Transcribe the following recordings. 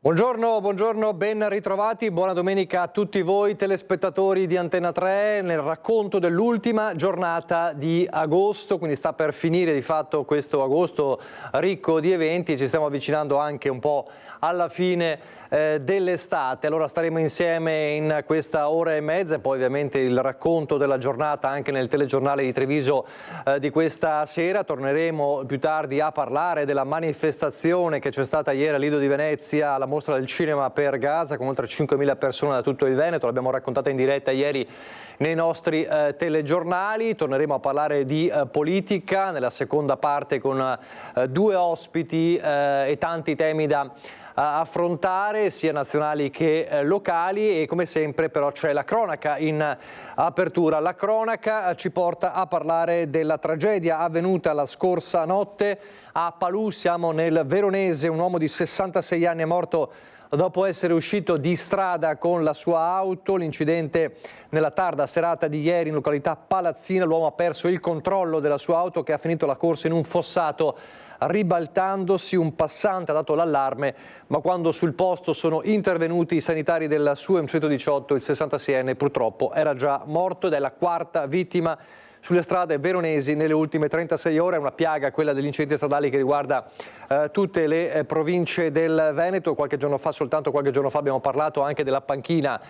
Buongiorno, ben ritrovati, buona domenica a tutti voi telespettatori di Antenna 3 nel racconto dell'ultima giornata di agosto, quindi sta per finire di fatto questo agosto ricco di eventi, ci stiamo avvicinando anche un po' alla fine dell'estate. Allora staremo insieme in questa ora e mezza e poi ovviamente il racconto della giornata anche nel telegiornale di Treviso di questa sera. Torneremo più tardi a parlare della manifestazione che c'è stata ieri al Lido di Venezia alla Mostra del Cinema per Gaza con oltre 5.000 persone da tutto il Veneto, l'abbiamo raccontata in diretta ieri nei nostri telegiornali. Torneremo a parlare di politica nella seconda parte con due ospiti e tanti temi da affrontare sia nazionali che locali, e come sempre però c'è la cronaca in apertura. La cronaca ci porta a parlare della tragedia avvenuta la scorsa notte a Palù. Siamo nel Veronese, un uomo di 66 anni è morto dopo essere uscito di strada con la sua auto. L'incidente nella tarda serata di ieri in località Palazzina, l'uomo ha perso il controllo della sua auto che ha finito la corsa in un fossato ribaltandosi. Un passante ha dato l'allarme, ma quando sul posto sono intervenuti i sanitari del SUEM 118 il 66enne purtroppo era già morto ed è la quarta vittima sulle strade veronesi nelle ultime 36 ore. È una piaga quella degli incidenti stradali che riguarda tutte le province del Veneto. Soltanto qualche giorno fa abbiamo parlato anche della panchina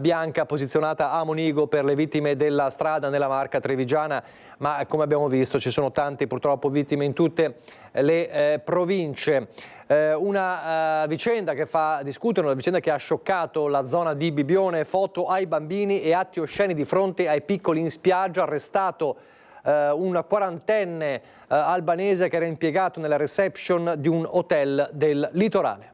bianca posizionata a Monigo per le vittime della strada nella Marca trevigiana, ma come abbiamo visto ci sono tante purtroppo vittime in tutte le province. Una vicenda che fa discutere, una vicenda che ha scioccato la zona di Bibbione: foto ai bambini e atti osceni di fronte ai piccoli in spiaggia. Arrestato un quarantenne albanese che era impiegato nella reception di un hotel del litorale.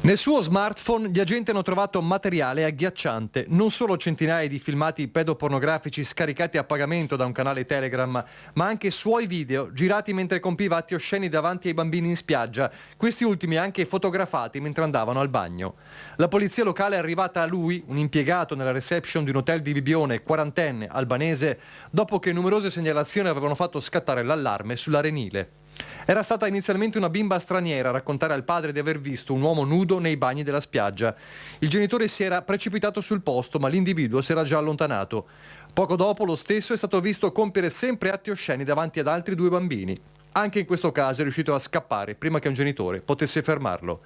Nel suo smartphone gli agenti hanno trovato materiale agghiacciante, non solo centinaia di filmati pedopornografici scaricati a pagamento da un canale Telegram, ma anche suoi video girati mentre compiva atti osceni davanti ai bambini in spiaggia, questi ultimi anche fotografati mentre andavano al bagno. La polizia locale è arrivata a lui, un impiegato nella reception di un hotel di Bibbione, quarantenne, albanese, dopo che numerose segnalazioni avevano fatto scattare l'allarme sull'arenile. Era stata inizialmente una bimba straniera a raccontare al padre di aver visto un uomo nudo nei bagni della spiaggia. Il genitore si era precipitato sul posto, ma l'individuo si era già allontanato. Poco dopo lo stesso è stato visto compiere sempre atti osceni davanti ad altri due bambini. Anche in questo caso è riuscito a scappare prima che un genitore potesse fermarlo.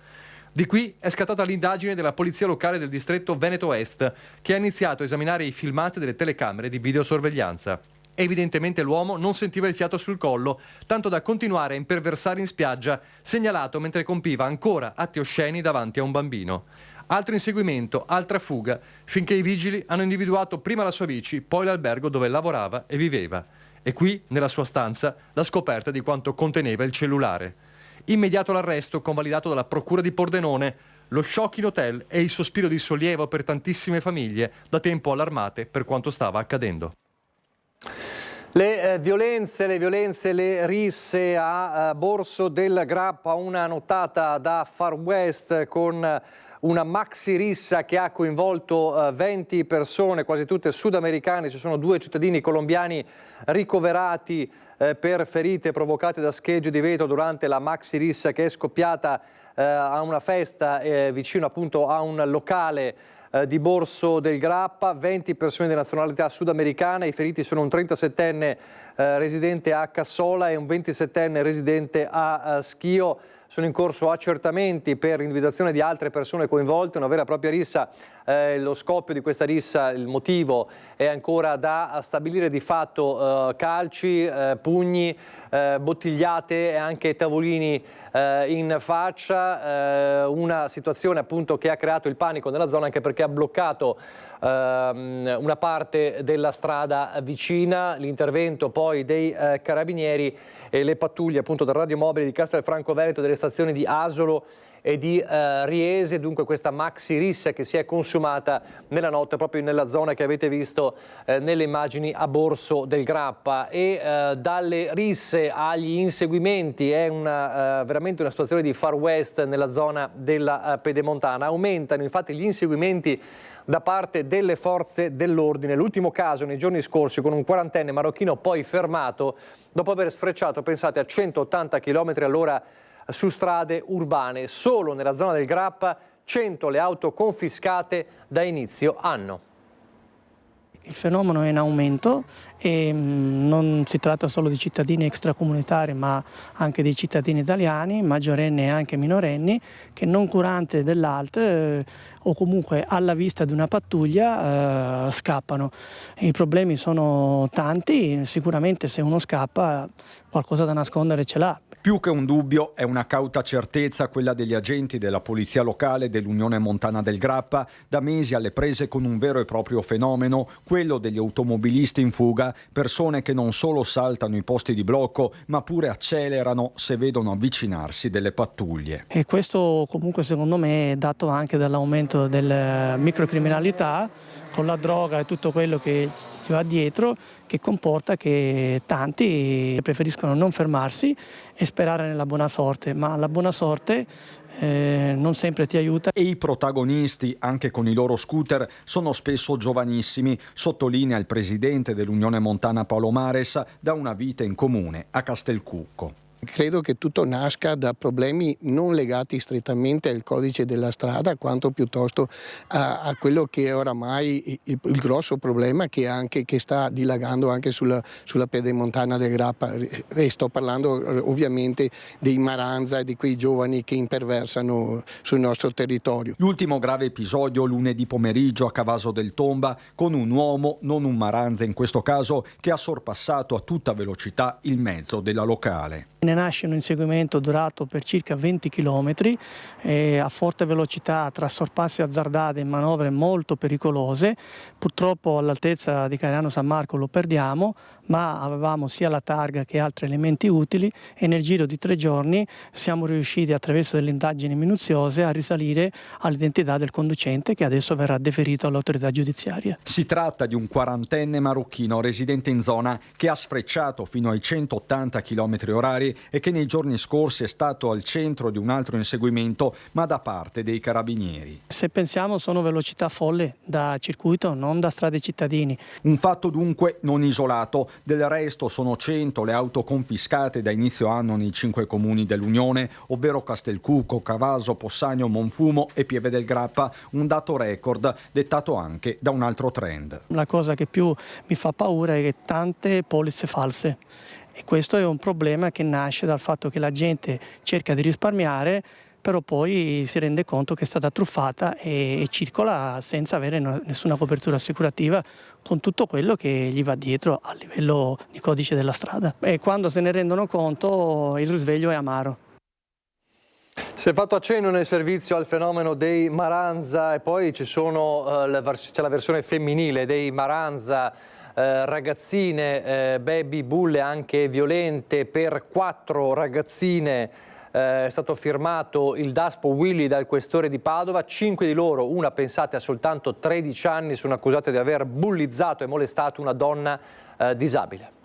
Di qui è scattata l'indagine della polizia locale del distretto Veneto Est, che ha iniziato a esaminare i filmati delle telecamere di videosorveglianza. Evidentemente l'uomo non sentiva il fiato sul collo, tanto da continuare a imperversare in spiaggia, segnalato mentre compiva ancora atti osceni davanti a un bambino. Altro inseguimento, altra fuga, finché i vigili hanno individuato prima la sua bici, poi l'albergo dove lavorava e viveva. E qui, nella sua stanza, la scoperta di quanto conteneva il cellulare. Immediato l'arresto, convalidato dalla procura di Pordenone, lo shock in hotel e il sospiro di sollievo per tantissime famiglie, da tempo allarmate per quanto stava accadendo. Le violenze, le risse a Borso del Grappa, una nottata da Far West con una maxi rissa che ha coinvolto 20 persone, quasi tutte sudamericane. Ci sono 2 cittadini colombiani ricoverati per ferite provocate da schegge di vetro durante la maxi rissa che è scoppiata a una festa vicino appunto a un locale di Borso del Grappa. 20 persone di nazionalità sudamericana, i feriti sono un 37enne residente a Cassola e un 27enne residente a Schio. Sono in corso accertamenti per l'individuazione di altre persone coinvolte, una vera e propria rissa. Lo scoppio di questa rissa, il motivo è ancora da stabilire. Di fatto calci, pugni, bottigliate e anche tavolini in faccia, una situazione appunto che ha creato il panico nella zona, anche perché ha bloccato una parte della strada vicina. L'intervento poi dei carabinieri e le pattuglie appunto del radiomobile di Castelfranco Veneto, delle stazioni di Asolo e di Riese. Dunque questa maxi rissa che si è consumata nella notte proprio nella zona che avete visto nelle immagini a Borso del Grappa. E dalle risse agli inseguimenti è veramente una situazione di Far West nella zona della Pedemontana. Aumentano infatti gli inseguimenti da parte delle forze dell'ordine. L'ultimo caso nei giorni scorsi con un quarantenne marocchino poi fermato dopo aver sfrecciato, pensate, a 180 km all'ora su strade urbane. Solo nella zona del Grappa 100 le auto confiscate da inizio anno. Il fenomeno è in aumento e non si tratta solo di cittadini extracomunitari ma anche di cittadini italiani, maggiorenni e anche minorenni, che non curante dell'ALT o comunque alla vista di una pattuglia scappano. I problemi sono tanti, sicuramente se uno scappa qualcosa da nascondere ce l'ha. Più che un dubbio è una cauta certezza quella degli agenti della Polizia Locale dell'Unione Montana del Grappa, da mesi alle prese con un vero e proprio fenomeno, quello degli automobilisti in fuga, persone che non solo saltano i posti di blocco ma pure accelerano se vedono avvicinarsi delle pattuglie. E questo comunque secondo me è dato anche dall'aumento della microcriminalità con la droga e tutto quello che ci va dietro, che comporta che tanti preferiscono non fermarsi e sperare nella buona sorte, ma la buona sorte non sempre ti aiuta. E i protagonisti, anche con i loro scooter, sono spesso giovanissimi, sottolinea il presidente dell'Unione Montana Paolo Mares, da una vita in comune a Castelcucco. Credo che tutto nasca da problemi non legati strettamente al codice della strada, quanto piuttosto a quello che è oramai il grosso problema che sta dilagando anche sulla pedemontana del Grappa. E sto parlando ovviamente dei Maranza e di quei giovani che imperversano sul nostro territorio. L'ultimo grave episodio lunedì pomeriggio a Cavaso del Tomba, con un uomo, non un Maranza in questo caso, che ha sorpassato a tutta velocità il mezzo della locale. Ne nasce un inseguimento durato per circa 20 km a forte velocità tra sorpassi azzardati e manovre molto pericolose. Purtroppo all'altezza di Cariano San Marco lo perdiamo, ma avevamo sia la targa che altri elementi utili e nel giro di 3 giorni siamo riusciti attraverso delle indagini minuziose a risalire all'identità del conducente, che adesso verrà deferito all'autorità giudiziaria. Si tratta di un 40enne marocchino residente in zona che ha sfrecciato fino ai 180 km/h e che nei giorni scorsi è stato al centro di un altro inseguimento, ma da parte dei carabinieri. Se pensiamo sono velocità folle da circuito, non da strade cittadini. Un fatto dunque non isolato. Del resto sono 100 le auto confiscate da inizio anno nei 5 comuni dell'Unione, ovvero Castelcucco, Cavaso, Possagno, Monfumo e Pieve del Grappa, un dato record dettato anche da un altro trend. La cosa che più mi fa paura è che tante polizze false. E questo è un problema che nasce dal fatto che la gente cerca di risparmiare, però poi si rende conto che è stata truffata e circola senza avere nessuna copertura assicurativa, con tutto quello che gli va dietro a livello di codice della strada. E quando se ne rendono conto il risveglio è amaro. Si è fatto accenno nel servizio al fenomeno dei Maranza e poi c'è la versione femminile dei Maranza. Ragazzine, baby bulle anche violente per 4 ragazzine. È stato firmato il Daspo Willy dal questore di Padova. 5 di loro, una pensate a soltanto 13 anni, sono accusate di aver bullizzato e molestato una donna disabile.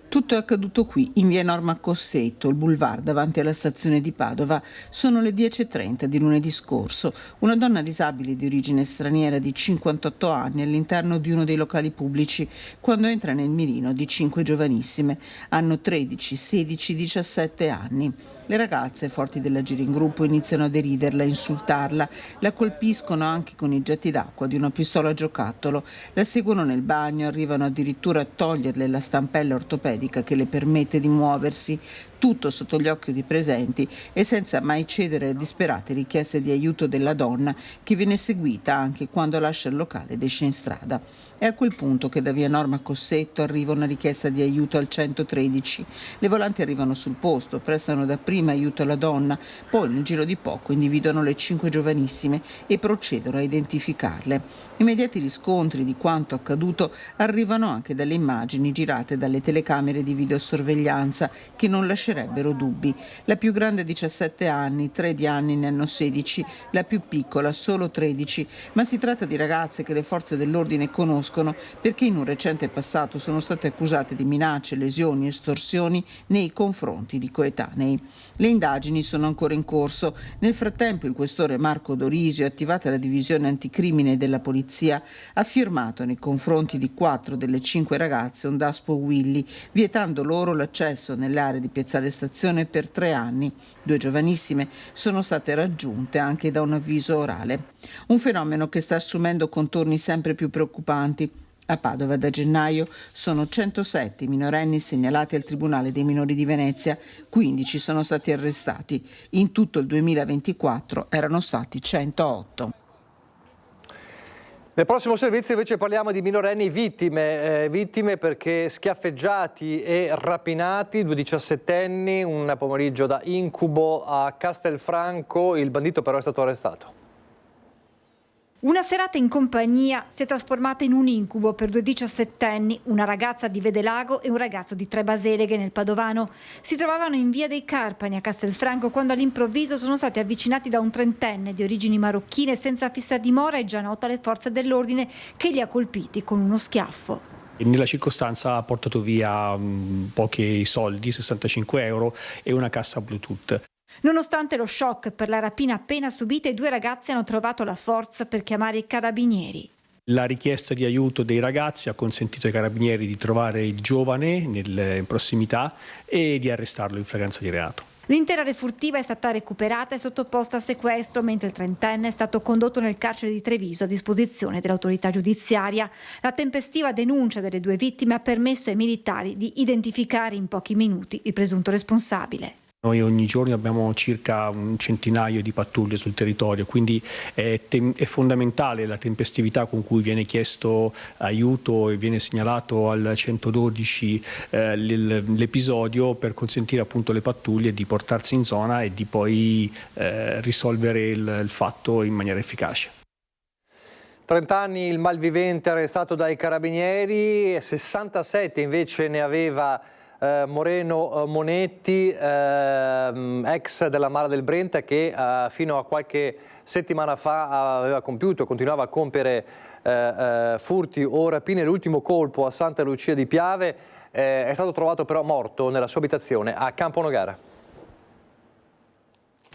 Tutto è accaduto qui, in via Norma Cossetto, il boulevard davanti alla stazione di Padova. Sono le 10:30 di lunedì scorso. Una donna disabile di origine straniera di 58 anni all'interno di uno dei locali pubblici quando entra nel mirino di 5 giovanissime. Hanno 13, 16, 17 anni. Le ragazze, forti dell'agire in gruppo, iniziano a deriderla, a insultarla. La colpiscono anche con i getti d'acqua di una pistola a giocattolo. La seguono nel bagno, arrivano addirittura a toglierle la stampella ortopedica che le permette di muoversi, tutto sotto gli occhi dei presenti e senza mai cedere alle disperate richieste di aiuto della donna, che viene seguita anche quando lascia il locale ed esce in strada. È a quel punto che da via Norma Cossetto arriva una richiesta di aiuto al 113. Le volanti arrivano sul posto, prestano dapprima aiuto alla donna, poi nel giro di poco individuano le 5 giovanissime e procedono a identificarle. Immediati riscontri di quanto accaduto arrivano anche dalle immagini girate dalle telecamere di videosorveglianza che non lascerebbero dubbi. La più grande 17 anni, 3 di anni ne hanno 16, la più piccola solo 13, ma si tratta di ragazze che le forze dell'ordine conoscono perché in un recente passato sono state accusate di minacce, lesioni e estorsioni nei confronti di coetanei. Le indagini sono ancora in corso. Nel frattempo il questore Marco Dorisio, attivata la divisione anticrimine della polizia, ha firmato nei confronti di 4 delle 5 ragazze un Daspo Willy, vietando loro l'accesso nelle aree di Piazzale Stazione per 3 anni. 2 giovanissime sono state raggiunte anche da un avviso orale. Un fenomeno che sta assumendo contorni sempre più preoccupanti. A Padova da gennaio sono 107 i minorenni segnalati al Tribunale dei minori di Venezia, 15 sono stati arrestati. In tutto il 2024 erano stati 108. Nel prossimo servizio invece parliamo di minorenni vittime perché schiaffeggiati e rapinati, 2 diciassettenni, un pomeriggio da incubo a Castelfranco, il bandito però è stato arrestato. Una serata in compagnia si è trasformata in un incubo per 2 diciassettenni, una ragazza di Vedelago e un ragazzo di Trebaseleghe nel Padovano. Si trovavano in via dei Carpani a Castelfranco quando all'improvviso sono stati avvicinati da un trentenne di origini marocchine senza fissa dimora e già nota alle forze dell'ordine che li ha colpiti con uno schiaffo. Nella circostanza ha portato via pochi soldi, 65 euro e una cassa Bluetooth. Nonostante lo shock per la rapina appena subita, i 2 ragazzi hanno trovato la forza per chiamare i carabinieri. La richiesta di aiuto dei ragazzi ha consentito ai carabinieri di trovare il giovane in prossimità e di arrestarlo in flagranza di reato. L'intera refurtiva è stata recuperata e sottoposta a sequestro, mentre il trentenne è stato condotto nel carcere di Treviso a disposizione dell'autorità giudiziaria. La tempestiva denuncia delle 2 vittime ha permesso ai militari di identificare in pochi minuti il presunto responsabile. Noi ogni giorno abbiamo circa un centinaio di pattuglie sul territorio, quindi è fondamentale la tempestività con cui viene chiesto aiuto e viene segnalato al 112 l'episodio per consentire appunto alle pattuglie di portarsi in zona e di poi risolvere il fatto in maniera efficace. 30 anni il malvivente arrestato dai carabinieri, 67 invece ne aveva Moreno Monetti, ex della Mala del Brenta, che fino a qualche settimana fa aveva compiuto e continuava a compiere furti o rapine. L'ultimo colpo a Santa Lucia di Piave, è stato trovato però morto nella sua abitazione a Camponogara.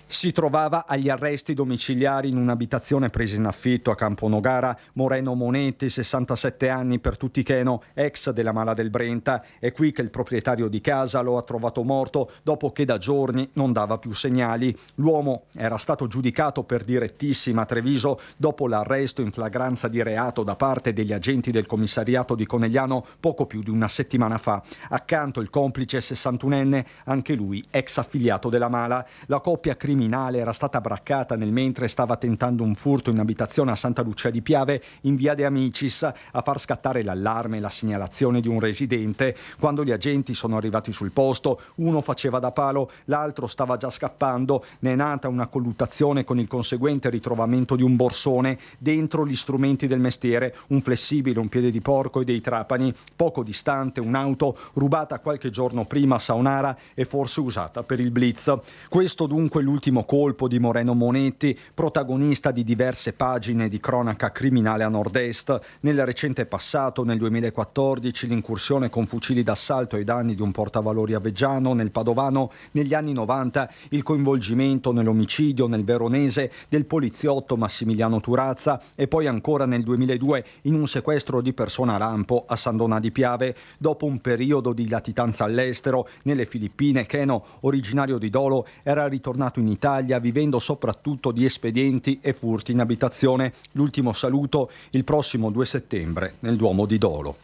Si trovava agli arresti domiciliari in un'abitazione presa in affitto a Camponogara Moreno Monetti, 67 anni, per tutti Cheno, ex della Mala del Brenta. È qui che il proprietario di casa lo ha trovato morto dopo che da giorni non dava più segnali. L'uomo era stato giudicato per direttissima a Treviso dopo l'arresto in flagranza di reato da parte degli agenti del commissariato di Conegliano poco più di una settimana fa. Accanto il complice 61enne, anche lui ex affiliato della Mala. La coppia criminale era stata braccata nel mentre stava tentando un furto in abitazione a Santa Lucia di Piave in via De Amicis, a far scattare l'allarme e la segnalazione di un residente. Quando gli agenti sono arrivati sul posto, uno faceva da palo, l'altro stava già scappando. Ne è nata una colluttazione con il conseguente ritrovamento di un borsone dentro gli strumenti del mestiere, un flessibile, un piede di porco e dei trapani. Poco distante un'auto rubata qualche giorno prima a Saonara e forse usata per il blitz. Questo dunque l'ultimo colpo di Moreno Monetti, protagonista di diverse pagine di cronaca criminale a nord-est. Nel recente passato, nel 2014, l'incursione con fucili d'assalto ai danni di un portavalori aveggiano nel Padovano. Negli anni 90 il coinvolgimento nell'omicidio nel Veronese del poliziotto Massimiliano Turazza e poi ancora nel 2002 in un sequestro di persona lampo a San Donà di Piave. Dopo un periodo di latitanza all'estero, nelle Filippine, Cheno, originario di Dolo, era ritornato in Italia vivendo soprattutto di espedienti e furti in abitazione. L'ultimo saluto il prossimo 2 settembre nel Duomo di Dolo.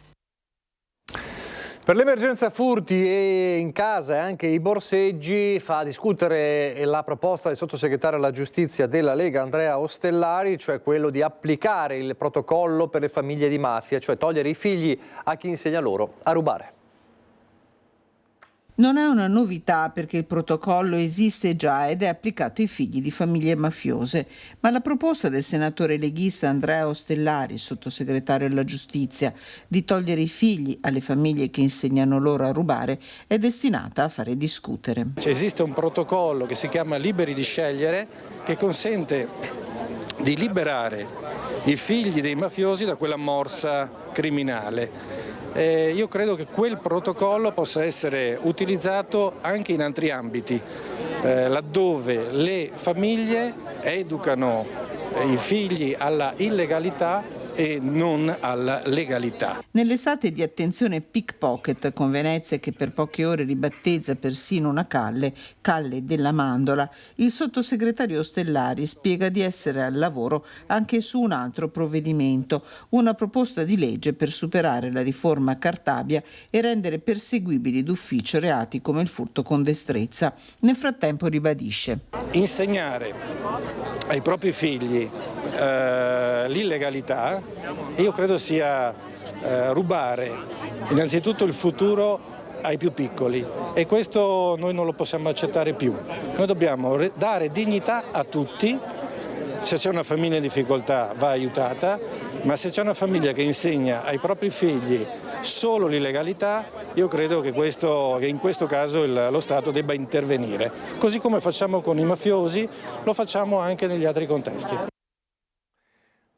Per l'emergenza furti e in casa e anche i borseggi fa discutere la proposta del sottosegretario alla giustizia della Lega Andrea Ostellari, cioè quello di applicare il protocollo per le famiglie di mafia, cioè togliere i figli a chi insegna loro a rubare. Non è una novità perché il protocollo esiste già ed è applicato ai figli di famiglie mafiose, ma la proposta del senatore leghista Andrea Ostellari, sottosegretario alla giustizia, di togliere i figli alle famiglie che insegnano loro a rubare è destinata a fare discutere. Esiste un protocollo che si chiama Liberi di scegliere che consente di liberare i figli dei mafiosi da quella morsa criminale. Io credo che quel protocollo possa essere utilizzato anche in altri ambiti, laddove le famiglie educano i figli alla illegalità e non alla legalità. Nell'estate di attenzione pickpocket con Venezia che per poche ore ribattezza persino una calle della Mandola, il sottosegretario Ostellari spiega di essere al lavoro anche su un altro provvedimento, una proposta di legge per superare la riforma Cartabia e rendere perseguibili d'ufficio reati come il furto con destrezza. Nel frattempo ribadisce: insegnare ai propri figli l'illegalità, io credo sia rubare innanzitutto il futuro ai più piccoli, e questo noi non lo possiamo accettare più. Noi dobbiamo dare dignità a tutti. Se c'è una famiglia in difficoltà va aiutata, ma se c'è una famiglia che insegna ai propri figli solo l'illegalità, io credo che in questo caso lo Stato debba intervenire. Così come facciamo con i mafiosi, lo facciamo anche negli altri contesti.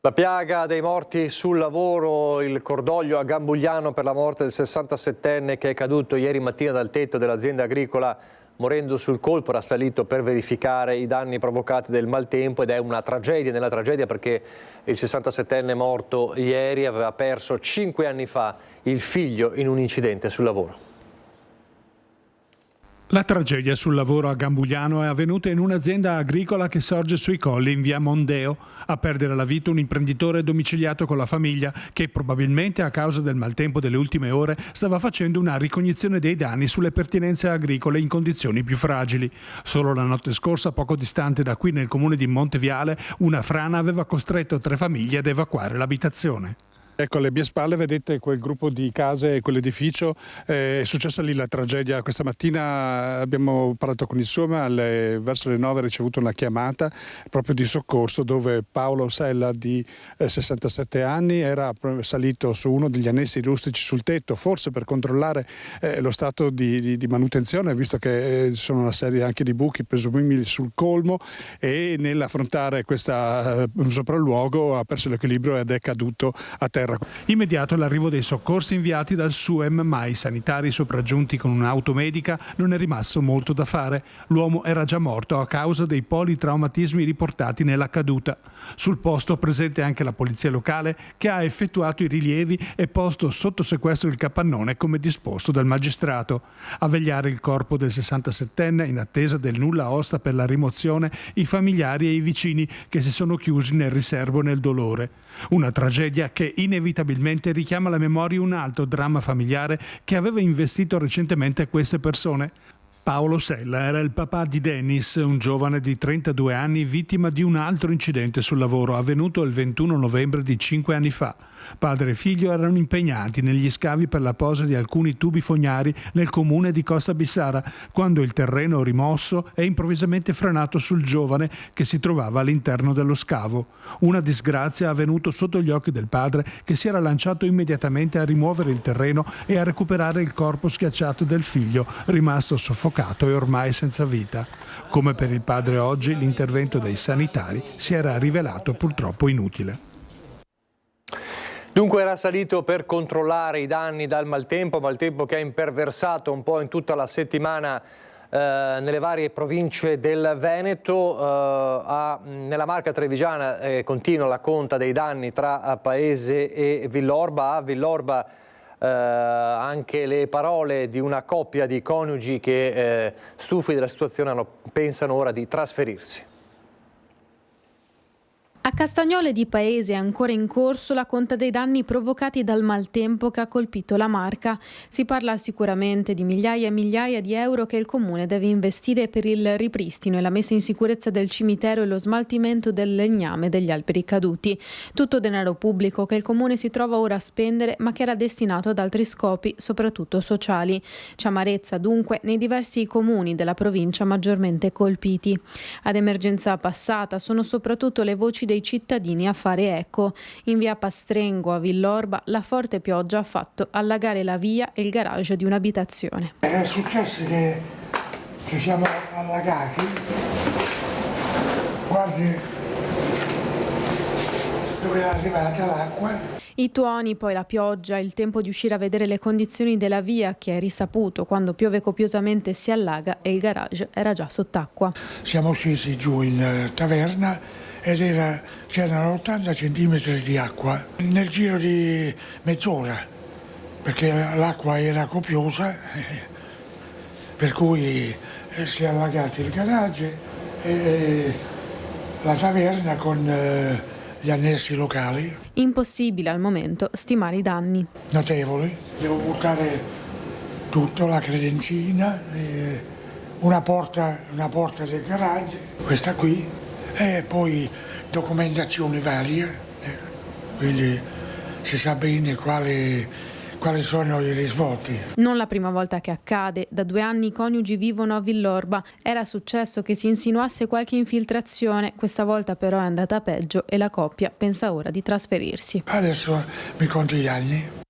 La piaga dei morti sul lavoro, il cordoglio a Gambugliano per la morte del 67enne che è caduto ieri mattina dal tetto dell'azienda agricola morendo sul colpo, era salito per verificare i danni provocati dal maltempo, ed è una tragedia nella tragedia perché il 67enne morto ieri aveva perso 5 anni fa il figlio in un incidente sul lavoro. La tragedia sul lavoro a Gambugliano è avvenuta in un'azienda agricola che sorge sui colli in via Mondeo. A perdere la vita un imprenditore domiciliato con la famiglia che probabilmente a causa del maltempo delle ultime ore stava facendo una ricognizione dei danni sulle pertinenze agricole in condizioni più fragili. Solo la notte scorsa, poco distante da qui nel comune di Monteviale, una frana aveva costretto 3 famiglie ad evacuare l'abitazione. Ecco, alle mie spalle vedete quel gruppo di case e quell'edificio. È successa lì la tragedia. Questa mattina abbiamo parlato con il SUAM, verso le 9 ha ricevuto una chiamata proprio di soccorso dove Paolo Sella di 67 anni era salito su uno degli annessi rustici sul tetto, forse per controllare lo stato di manutenzione, visto che ci sono una serie anche di buchi presumibili sul colmo, e nell'affrontare questo sopralluogo ha perso l'equilibrio ed è caduto a terra. Immediato l'arrivo dei soccorsi inviati dal SUEM, ma ai sanitari sopraggiunti con un'auto medica non è rimasto molto da fare. L'uomo era già morto a causa dei politraumatismi riportati nella caduta. Sul posto presente anche la polizia locale che ha effettuato i rilievi e posto sotto sequestro il capannone come disposto dal magistrato. A vegliare il corpo del 67enne in attesa del nulla osta per la rimozione i familiari e i vicini che si sono chiusi nel riservo nel dolore. Una tragedia che inevitabilmente richiama alla memoria un altro dramma familiare che aveva investito recentemente queste persone. Paolo Sella era il papà di Dennis, un giovane di 32 anni vittima di un altro incidente sul lavoro avvenuto il 21 novembre di 5 anni fa. Padre e figlio erano impegnati negli scavi per la posa di alcuni tubi fognari nel comune di Costa Bissara quando il terreno rimosso è improvvisamente frenato sul giovane che si trovava all'interno dello scavo. Una disgrazia avvenuta sotto gli occhi del padre che si era lanciato immediatamente a rimuovere il terreno e a recuperare il corpo schiacciato del figlio rimasto soffocato e ormai senza vita. Come per il padre oggi, l'intervento dei sanitari si era rivelato purtroppo inutile. Dunque era salito per controllare i danni dal maltempo che ha imperversato un po' in tutta la settimana nelle varie province del Veneto. Nella Marca Trevigiana continua la conta dei danni tra Paese e Villorba. A Villorba anche le parole di una coppia di coniugi che stufi della situazione pensano ora di trasferirsi. A Castagnole di Paese è ancora in corso la conta dei danni provocati dal maltempo che ha colpito la Marca. Si parla sicuramente di migliaia e migliaia di euro che il comune deve investire per il ripristino e la messa in sicurezza del cimitero e lo smaltimento del legname degli alberi caduti. Tutto denaro pubblico che il comune si trova ora a spendere ma che era destinato ad altri scopi, soprattutto sociali. C'è amarezza dunque nei diversi comuni della provincia maggiormente colpiti. Ad emergenza passata sono soprattutto le voci dei cittadini a fare eco. In via Pastrengo a Villorba la forte pioggia ha fatto allagare la via e il garage di un'abitazione. È successo che ci siamo allagati, guardi dove è arrivata l'acqua. I tuoni, poi la pioggia, il tempo di uscire a vedere le condizioni della via che è risaputo quando piove copiosamente si allaga e il garage era già sott'acqua. Siamo scesi giù in taverna c'erano 80 centimetri di acqua nel giro di mezz'ora, perché l'acqua era copiosa, per cui si è allagato il garage e la taverna con gli annessi locali. Impossibile al momento stimare i danni. Notevoli, devo buttare tutto, la credenzina, una porta del garage, questa qui, e poi documentazioni varie, quindi si sa bene quali sono i risvolti. Non la prima volta che accade, da 2 anni i coniugi vivono a Villorba. Era successo che si insinuasse qualche infiltrazione, questa volta però è andata peggio e la coppia pensa ora di trasferirsi. Adesso mi conto gli anni.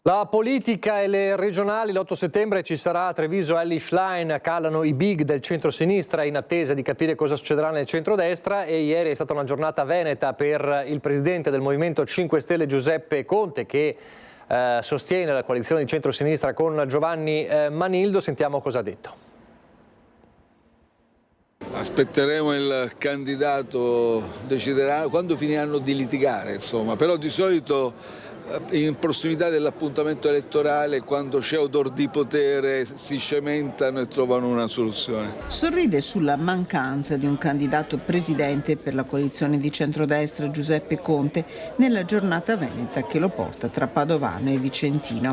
La politica e le regionali, l'8 settembre ci sarà a Treviso Elly Schlein, calano i big del centro-sinistra in attesa di capire cosa succederà nel centrodestra, e ieri è stata una giornata veneta per il presidente del Movimento 5 Stelle Giuseppe Conte, che sostiene la coalizione di centro-sinistra con Giovanni Manildo. Sentiamo cosa ha detto. Aspetteremo il candidato, deciderà quando finiranno di litigare, insomma, però di solito in prossimità dell'appuntamento elettorale, quando c'è odor di potere, si cementano e trovano una soluzione. Sorride sulla mancanza di un candidato presidente per la coalizione di centrodestra Giuseppe Conte nella giornata veneta che lo porta tra Padovano e Vicentino.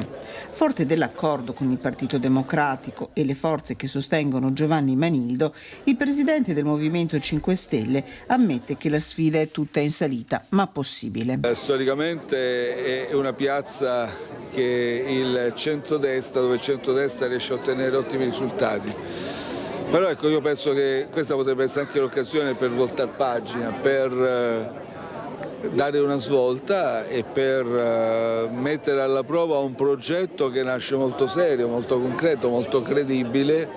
Forte dell'accordo con il Partito Democratico e le forze che sostengono Giovanni Manildo, il presidente del Movimento 5 Stelle ammette che la sfida è tutta in salita, ma possibile. Storicamente è una piazza che il centrodestra, dove il centrodestra riesce a ottenere ottimi risultati. Però ecco, io penso che questa potrebbe essere anche l'occasione per voltare pagina, per dare una svolta e per mettere alla prova un progetto che nasce molto serio, molto concreto, molto credibile.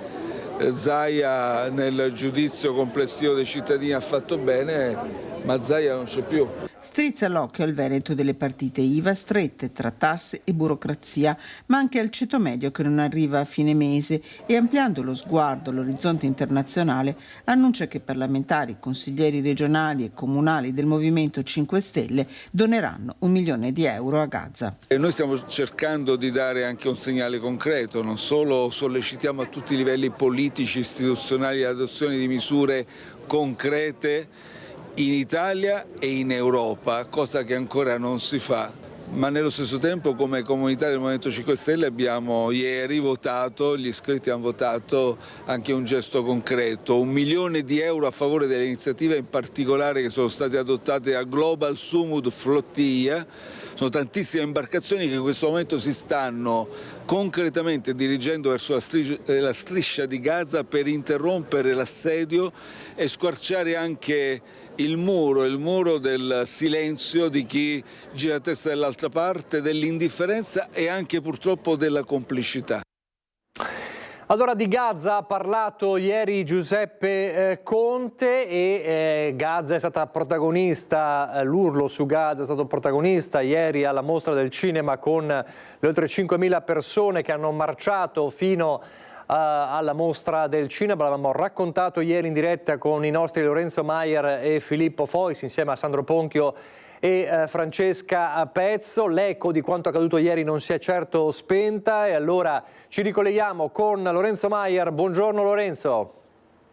Zaia nel giudizio complessivo dei cittadini ha fatto bene, ma Zaia non c'è più. Strizza l'occhio al Veneto delle partite IVA strette tra tasse e burocrazia, ma anche al ceto medio che non arriva a fine mese, e ampliando lo sguardo all'orizzonte internazionale annuncia che parlamentari, consiglieri regionali e comunali del Movimento 5 Stelle doneranno €1 milione a Gaza. E noi stiamo cercando di dare anche un segnale concreto, non solo sollecitiamo a tutti i livelli politici, istituzionali l'adozione di misure concrete in Italia e in Europa, cosa che ancora non si fa, ma nello stesso tempo come comunità del Movimento 5 Stelle abbiamo ieri votato, gli iscritti hanno votato anche un gesto concreto, €1 milione a favore delle iniziative in particolare che sono state adottate a Global Sumud Flottiglia. Sono tantissime imbarcazioni che in questo momento si stanno concretamente dirigendo verso la striscia di Gaza per interrompere l'assedio e squarciare anche il muro del silenzio di chi gira la testa dall'altra parte, dell'indifferenza e anche purtroppo della complicità. Allora, di Gaza ha parlato ieri Giuseppe Conte e Gaza è stata protagonista, l'urlo su Gaza è stato protagonista ieri alla Mostra del Cinema con le oltre 5.000 persone che hanno marciato fino alla Mostra del Cinema. L'avevamo raccontato ieri in diretta con i nostri Lorenzo Maier e Filippo Fois insieme a Sandro Ponchio e Francesca Pezzo. L'eco di quanto accaduto ieri non si è certo spenta e allora ci ricolleghiamo con Lorenzo Maier. Buongiorno Lorenzo.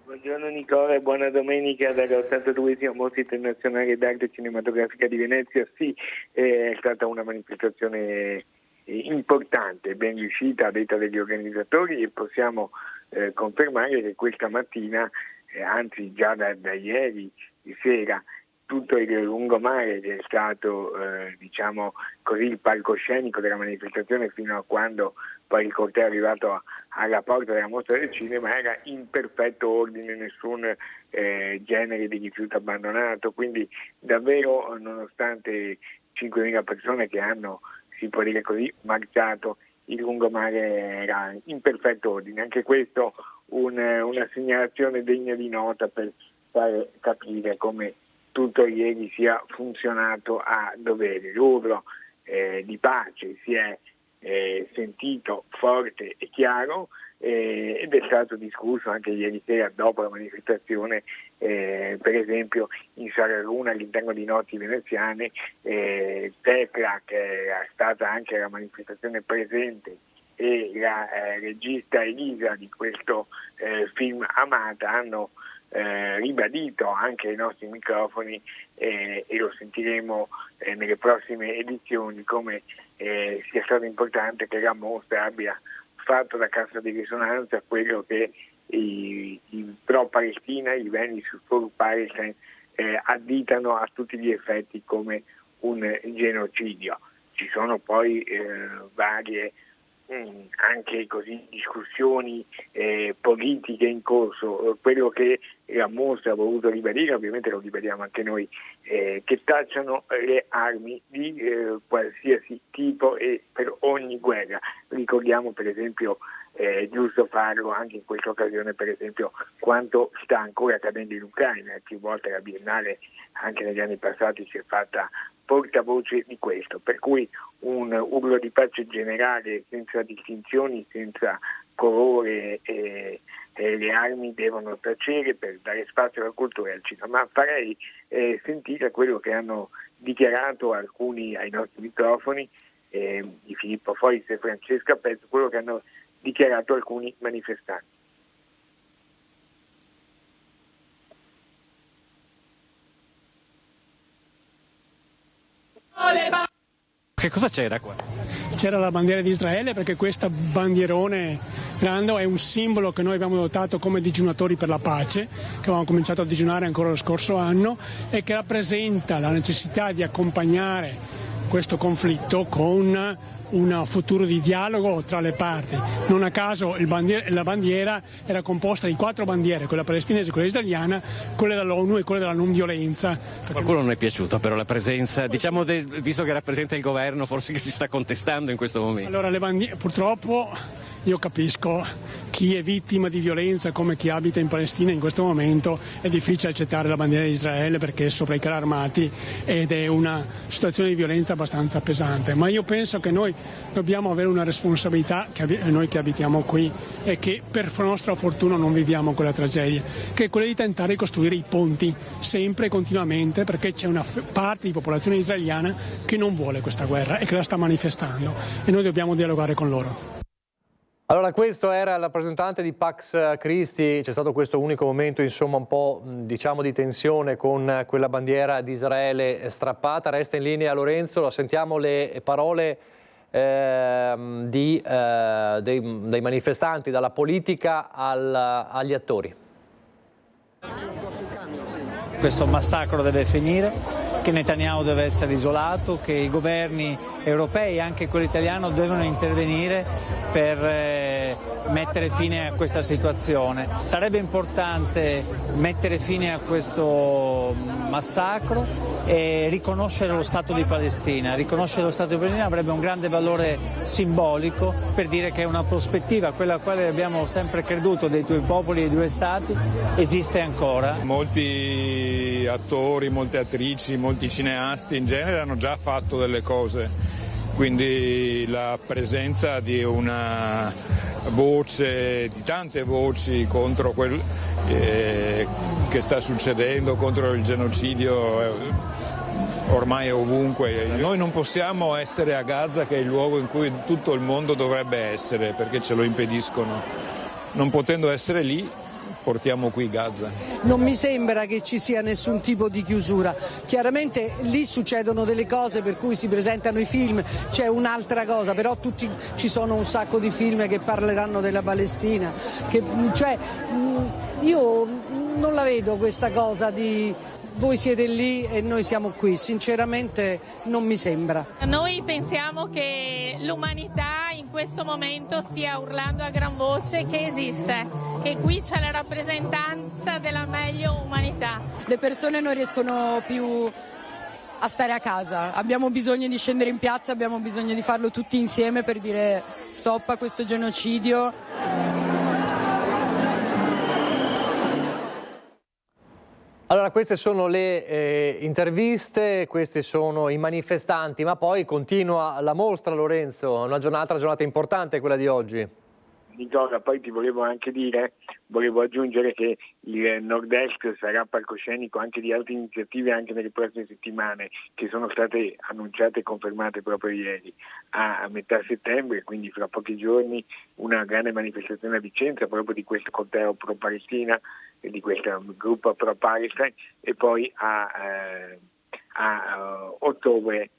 Buongiorno Nicola e buona domenica dalla 82esima Mostra Internazionale d'Arte Cinematografica di Venezia. Sì, è stata una manifestazione importante, ben riuscita a detta degli organizzatori, e possiamo confermare che questa mattina, anzi già da ieri sera, tutto il lungomare che è stato diciamo così il palcoscenico della manifestazione fino a quando poi il corteo è arrivato alla porta della Mostra del Cinema era in perfetto ordine, nessun genere di rifiuto abbandonato, quindi davvero nonostante 5.000 persone che hanno, si può dire così, marciato, il lungomare era in perfetto ordine. Anche questo una segnalazione degna di nota per far capire come tutto ieri sia funzionato a dovere. L'urlo di pace si è sentito forte e chiaro ed è stato discusso anche ieri sera dopo la manifestazione per esempio in Sala Luna all'interno di Notti Veneziane, Tecla, che era stata anche la manifestazione presente, e la regista Elisa di questo film Amata hanno ribadito anche ai nostri microfoni, e lo sentiremo nelle prossime edizioni, come sia stato importante che la mostra abbia fatto da cassa di risonanza quello che i pro-Palestina, i Venice for Palestine, additano a tutti gli effetti come un genocidio. Ci sono poi varie anche così discussioni politiche in corso. Quello che la mostra ha voluto ribadire, ovviamente lo ribadiamo anche noi, che tacciano le armi di qualsiasi tipo e per ogni guerra. Ricordiamo per esempio, è giusto farlo anche in questa occasione, per esempio quanto sta ancora accadendo in Ucraina. Più volte la Biennale anche negli anni passati si è fatta portavoce di questo, per cui un urlo di pace generale senza distinzioni, senza colore, le armi devono tacere per dare spazio alla cultura e al cinema. Ma farei sentire quello che hanno dichiarato alcuni ai nostri microfoni, di Filippo Fois e Francesca Pezzo, quello che hanno dichiarato alcuni manifestanti. Che cosa c'era qua? C'era la bandiera di Israele, perché questa bandierone grande è un simbolo che noi abbiamo adottato come digiunatori per la pace, che avevamo cominciato a digiunare ancora lo scorso anno, e che rappresenta la necessità di accompagnare questo conflitto con un futuro di dialogo tra le parti. Non a caso la bandiera era composta di 4 bandiere, quella palestinese, quella israeliana, quella dell'ONU e quella della non violenza. Qualcuno non è piaciuta però la presenza, diciamo, visto che rappresenta il governo, forse che si sta contestando in questo momento. Allora le bandiere, purtroppo io capisco chi è vittima di violenza come chi abita in Palestina in questo momento, è difficile accettare la bandiera di Israele perché è sopra i carri armati ed è una situazione di violenza abbastanza pesante, ma io penso che noi dobbiamo avere una responsabilità, noi che abitiamo qui e che per nostra fortuna non viviamo quella tragedia, che è quella di tentare di costruire i ponti sempre e continuamente, perché c'è una parte di popolazione israeliana che non vuole questa guerra e che la sta manifestando e noi dobbiamo dialogare con loro. Allora, questo era il rappresentante di Pax Christi. C'è stato questo unico momento, insomma, un po' diciamo di tensione con quella bandiera di Israele strappata. Resta in linea Lorenzo, sentiamo le parole dei manifestanti, dalla politica agli attori. Questo massacro deve finire, che Netanyahu deve essere isolato, che i governi europei, anche quello italiano, devono intervenire per mettere fine a questa situazione. Sarebbe importante mettere fine a questo massacro e riconoscere lo Stato di Palestina. Riconoscere lo Stato di Palestina avrebbe un grande valore simbolico per dire che è una prospettiva, quella a quale abbiamo sempre creduto, dei due popoli e dei due Stati, esiste ancora. Molti attori, molte attrici, molti cineasti in genere hanno già fatto delle cose, quindi la presenza di una voce, di tante voci contro quel che sta succedendo, contro il genocidio, ormai è ovunque. Noi non possiamo essere a Gaza, che è il luogo in cui tutto il mondo dovrebbe essere, perché ce lo impediscono. Non potendo essere lì, portiamo qui Gaza. Non mi sembra che ci sia nessun tipo di chiusura. Chiaramente lì succedono delle cose per cui si presentano i film, c'è un'altra cosa, però ci sono un sacco di film che parleranno della Palestina. Io non la vedo questa cosa di voi siete lì e noi siamo qui, sinceramente non mi sembra. Noi pensiamo che l'umanità in questo momento stia urlando a gran voce che esiste, che qui c'è la rappresentanza della meglio umanità. Le persone non riescono più a stare a casa, abbiamo bisogno di scendere in piazza, abbiamo bisogno di farlo tutti insieme per dire stop a questo genocidio. Allora, queste sono le interviste, questi sono i manifestanti, ma poi continua la mostra, Lorenzo, un'altra giornata importante quella di oggi. Nicola, poi ti volevo aggiungere che il Nord-Est sarà palcoscenico anche di altre iniziative anche nelle prossime settimane, che sono state annunciate e confermate proprio ieri. A metà settembre, quindi fra pochi giorni, una grande manifestazione a Vicenza proprio di questo corteo pro-Palestina e di questo gruppo pro-Palestine, e poi a ottobre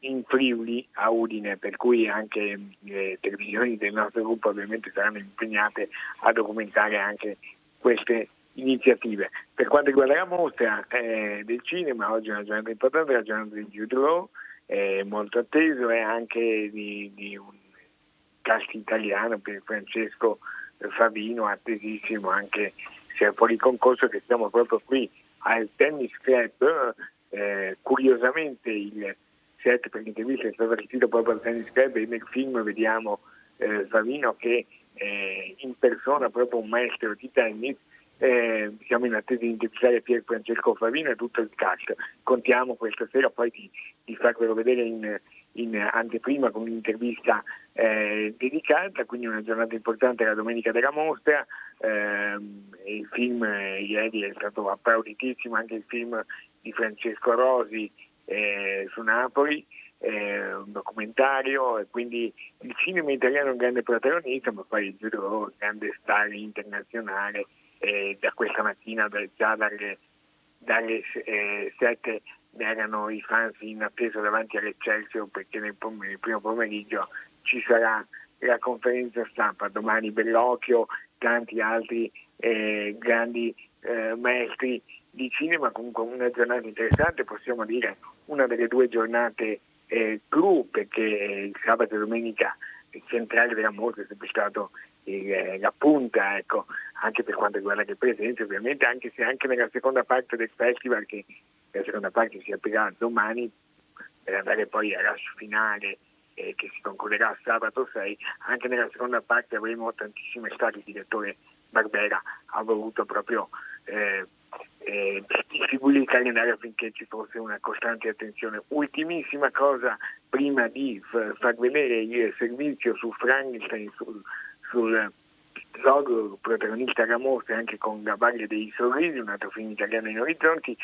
in Friuli, a Udine, per cui anche le televisioni del nostro gruppo ovviamente saranno impegnate a documentare anche queste iniziative. Per quanto riguarda la mostra del cinema, oggi è una giornata importante, la giornata di Jude Law, molto atteso, e anche di un cast italiano, per Francesco Favino, attesissimo, anche se è fuori concorso, che siamo proprio qui al Tennis Club. Curiosamente il set per l'intervista è stato assistito proprio al Tennis Club, e nel film vediamo Favino che in persona proprio un maestro di tennis. Siamo in attesa di intervistare Pier Francesco Favino e tutto il cast. Contiamo questa sera poi di farvelo vedere in anteprima con un'intervista dedicata, quindi una giornata importante, la domenica della mostra. Il film ieri è stato applauditissimo, anche il film di Francesco Rosi su Napoli, un documentario, e quindi il cinema italiano è un grande protagonista, ma poi il Judo, un grande star internazionale. Da questa mattina, già dalle 7 erano i fans in attesa davanti all'Eccelsior, perché nel primo pomeriggio ci sarà la conferenza stampa. Domani Bellocchio, tanti altri grandi maestri di cinema. Comunque una giornata interessante, possiamo dire una delle due giornate clou, perché il sabato e domenica il centrale della mostra è sempre stato la punta, ecco, anche per quanto riguarda le presenze, ovviamente, anche se anche nella seconda parte del festival, che la seconda parte si aprirà domani per andare poi alla finale che si concluderà sabato 6, anche nella seconda parte avremo tantissime star. Il direttore Barbera ha voluto proprio distribuire il calendario affinché ci fosse una costante attenzione. Ultimissima cosa, prima di far vedere il servizio su Frankenstein, sul logo protagonista della mostra, anche con la Valle dei Sorrisi, un altro film italiano in orizzonti.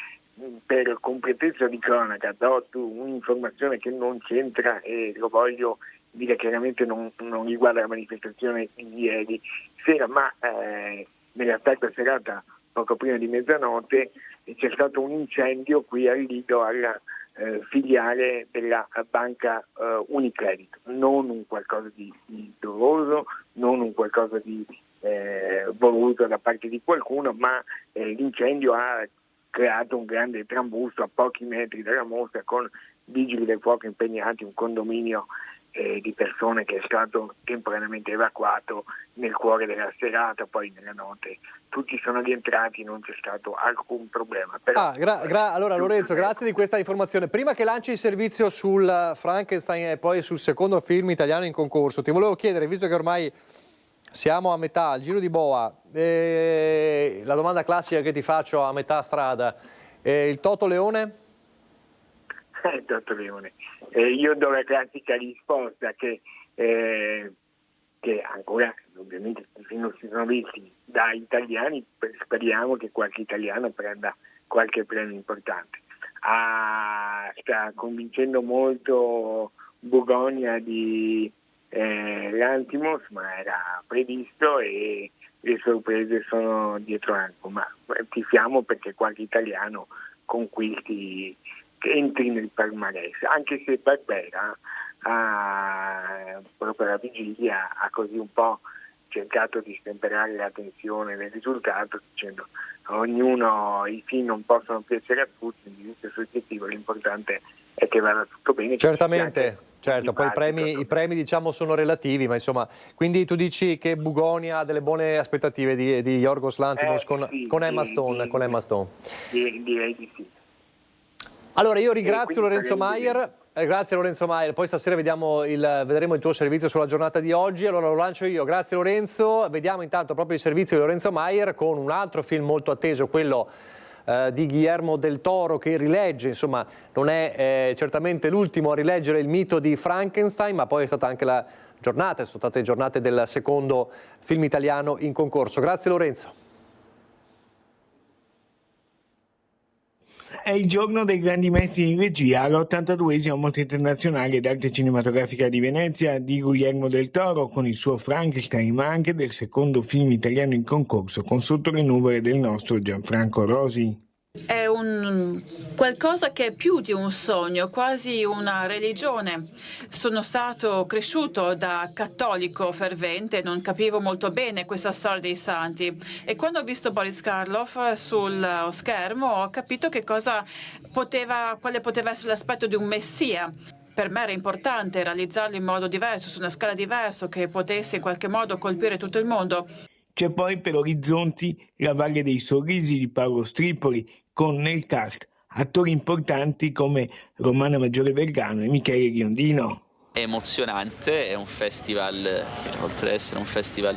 Per completezza di cronaca do un'informazione che non c'entra, e lo voglio dire chiaramente, non riguarda la manifestazione di ieri sera, ma nella tarda serata, poco prima di mezzanotte, c'è stato un incendio qui al Lido, alla filiale della banca Unicredit. Non un qualcosa di doloso, non un qualcosa di voluto da parte di qualcuno, ma l'incendio ha creato un grande trambusto a pochi metri dalla mostra, con vigili del fuoco impegnati, un condominio di persone che è stato temporaneamente evacuato nel cuore della serata. Poi nella notte tutti sono rientrati, non c'è stato alcun problema. Però, allora Lorenzo, grazie di questa informazione. Prima che lanci il servizio sul Frankenstein e poi sul secondo film italiano in concorso, ti volevo chiedere, visto che ormai siamo a metà, al giro di boa, la domanda classica che ti faccio a metà strada, il Toto Leone? Il Toto Leone. Io do la classica risposta che ancora ovviamente non si sono visti da italiani. Speriamo che qualche italiano prenda qualche premio importante. Sta convincendo molto Bugonia di Lantimos, ma era previsto, e le sorprese sono dietro l'angolo, ma tifiamo perché qualche italiano conquisti, che entri nel palmarès, anche se Barbera proprio alla vigilia ha così un po' cercato di stemperare la tensione del risultato, dicendo ognuno, i film non possono piacere a tutti, in giudizio soggettivo, l'importante è che vada tutto bene. Certamente, certo, poi i premi diciamo sono relativi, ma insomma, quindi tu dici che Bugonia ha delle buone aspettative di Yorgos Lanthimos con Emma Stone. Direi di sì. Allora io ringrazio Lorenzo Maier. Grazie Lorenzo Maier, poi stasera vedremo il tuo servizio sulla giornata di oggi, allora lo lancio io. Grazie Lorenzo, vediamo intanto proprio il servizio di Lorenzo Maier con un altro film molto atteso, quello di Guillermo del Toro, che rilegge, insomma non è certamente l'ultimo a rileggere il mito di Frankenstein, ma poi è stata anche la giornate, sono state giornate del secondo film italiano in concorso. Grazie Lorenzo. È il giorno dei grandi maestri in regia all'82esimo Mostra Internazionale d'Arte Cinematografica di Venezia di Guillermo del Toro con il suo Frankenstein, ma anche del secondo film italiano in concorso con Sotto le nuvole del nostro Gianfranco Rosi. È un qualcosa che è più di un sogno, quasi una religione. Sono stato cresciuto da cattolico fervente, non capivo molto bene questa storia dei santi e quando ho visto Boris Karloff sul schermo ho capito quale poteva essere l'aspetto di un messia. Per me era importante realizzarlo in modo diverso, su una scala diversa, che potesse in qualche modo colpire tutto il mondo. C'è poi per Orizzonti La Valle dei Sorrisi di Paolo Stripoli, con nel cast attori importanti come Romana Maggiore Vergano e Michele Riondino. È emozionante, è un festival che oltre ad essere un festival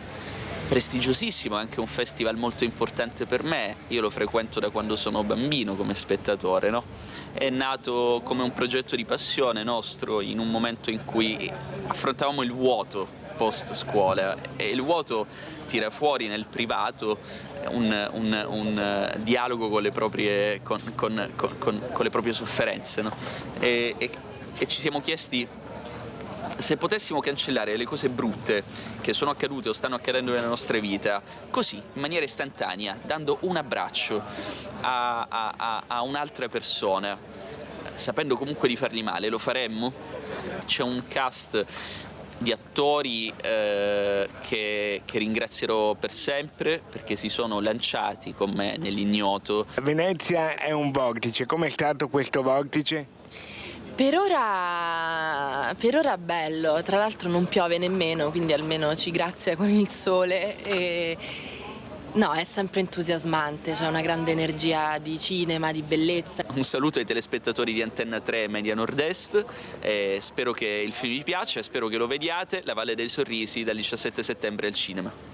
prestigiosissimo, è anche un festival molto importante per me. Io lo frequento da quando sono bambino come spettatore, no? È nato come un progetto di passione nostro in un momento in cui affrontavamo il vuoto post scuola e il vuoto tira fuori nel privato un dialogo con le proprie, con le proprie sofferenze, no? E ci siamo chiesti se potessimo cancellare le cose brutte che sono accadute o stanno accadendo nella nostra vita così, in maniera istantanea, dando un abbraccio a un'altra persona, sapendo comunque di fargli male, lo faremmo? C'è un cast di attori che ringrazierò per sempre perché si sono lanciati con me nell'ignoto. Venezia è un vortice, com'è stato questo vortice? Per ora bello, tra l'altro non piove nemmeno, quindi almeno ci grazia con il sole. No, è sempre entusiasmante, c'è una grande energia di cinema, di bellezza. Un saluto ai telespettatori di Antenna 3 Media Nord-Est, spero che il film vi piaccia, spero che lo vediate, La Valle dei Sorrisi dal 17 settembre al cinema.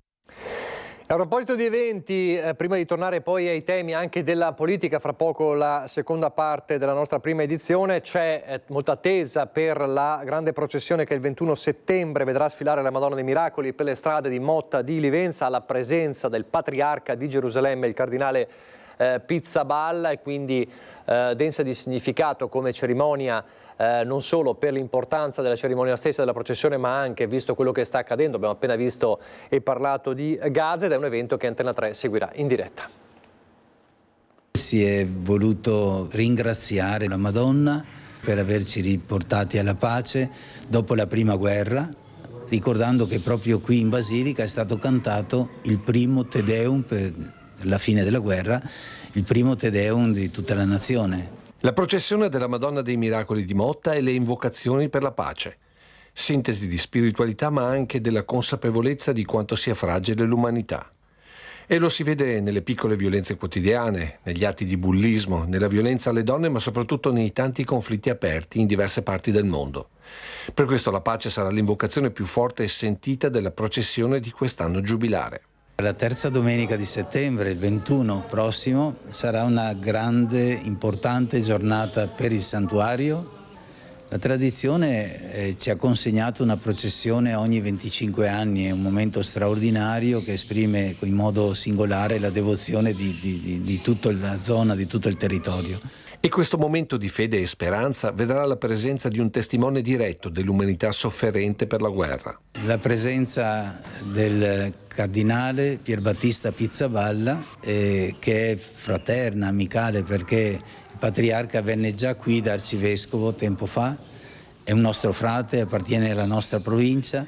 A proposito di eventi, prima di tornare poi ai temi anche della politica, fra poco la seconda parte della nostra prima edizione, c'è molta attesa per la grande processione che il 21 settembre vedrà sfilare la Madonna dei Miracoli per le strade di Motta di Livenza alla presenza del Patriarca di Gerusalemme, il Cardinale Pizzaballa, e quindi densa di significato come cerimonia non solo per l'importanza della cerimonia stessa della processione, ma anche visto quello che sta accadendo. Abbiamo appena visto e parlato di Gaza ed è un evento che Antenna 3 seguirà in diretta. Si è voluto ringraziare la Madonna per averci riportati alla pace dopo la prima guerra, ricordando che proprio qui in Basilica è stato cantato il primo Te Deum per la fine della guerra, il primo Te Deum di tutta la nazione. La processione della Madonna dei Miracoli di Motta e le invocazioni per la pace. Sintesi di spiritualità ma anche della consapevolezza di quanto sia fragile l'umanità. E lo si vede nelle piccole violenze quotidiane, negli atti di bullismo, nella violenza alle donne, ma soprattutto nei tanti conflitti aperti in diverse parti del mondo. Per questo la pace sarà l'invocazione più forte e sentita della processione di quest'anno giubilare. La terza domenica di settembre, il 21 prossimo, sarà una grande, importante giornata per il santuario. La tradizione ci ha consegnato una processione ogni 25 anni, è un momento straordinario che esprime in modo singolare la devozione di tutta la zona, di tutto il territorio. E questo momento di fede e speranza vedrà la presenza di un testimone diretto dell'umanità sofferente per la guerra. La presenza del cardinale Pierbattista Pizzaballa, che è fraterna, amicale, perché il patriarca venne già qui da arcivescovo tempo fa, è un nostro frate, appartiene alla nostra provincia,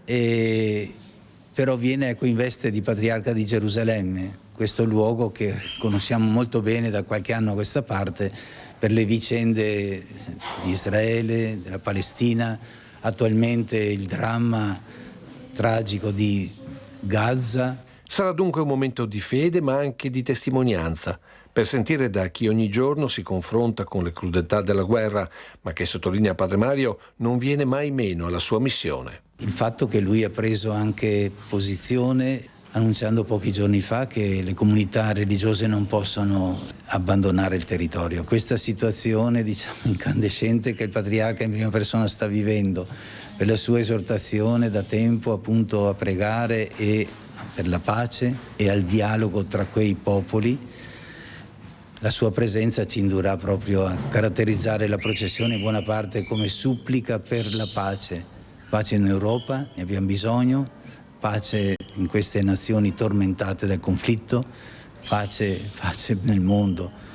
però viene in veste di patriarca di Gerusalemme, questo luogo che conosciamo molto bene da qualche anno a questa parte per le vicende di Israele, della Palestina, attualmente il dramma tragico di Gaza. Sarà dunque un momento di fede ma anche di testimonianza, per sentire da chi ogni giorno si confronta con le crudeltà della guerra, ma che, sottolinea Padre Mario, non viene mai meno alla sua missione. Il fatto che lui ha preso anche posizione annunciando pochi giorni fa che le comunità religiose non possono abbandonare il territorio. Questa situazione, incandescente che il patriarca in prima persona sta vivendo, per la sua esortazione da tempo appunto a pregare e per la pace e al dialogo tra quei popoli, la sua presenza ci indurrà proprio a caratterizzare la processione in buona parte come supplica per la pace. Pace in Europa, ne abbiamo bisogno, pace in queste nazioni tormentate dal conflitto, pace nel mondo.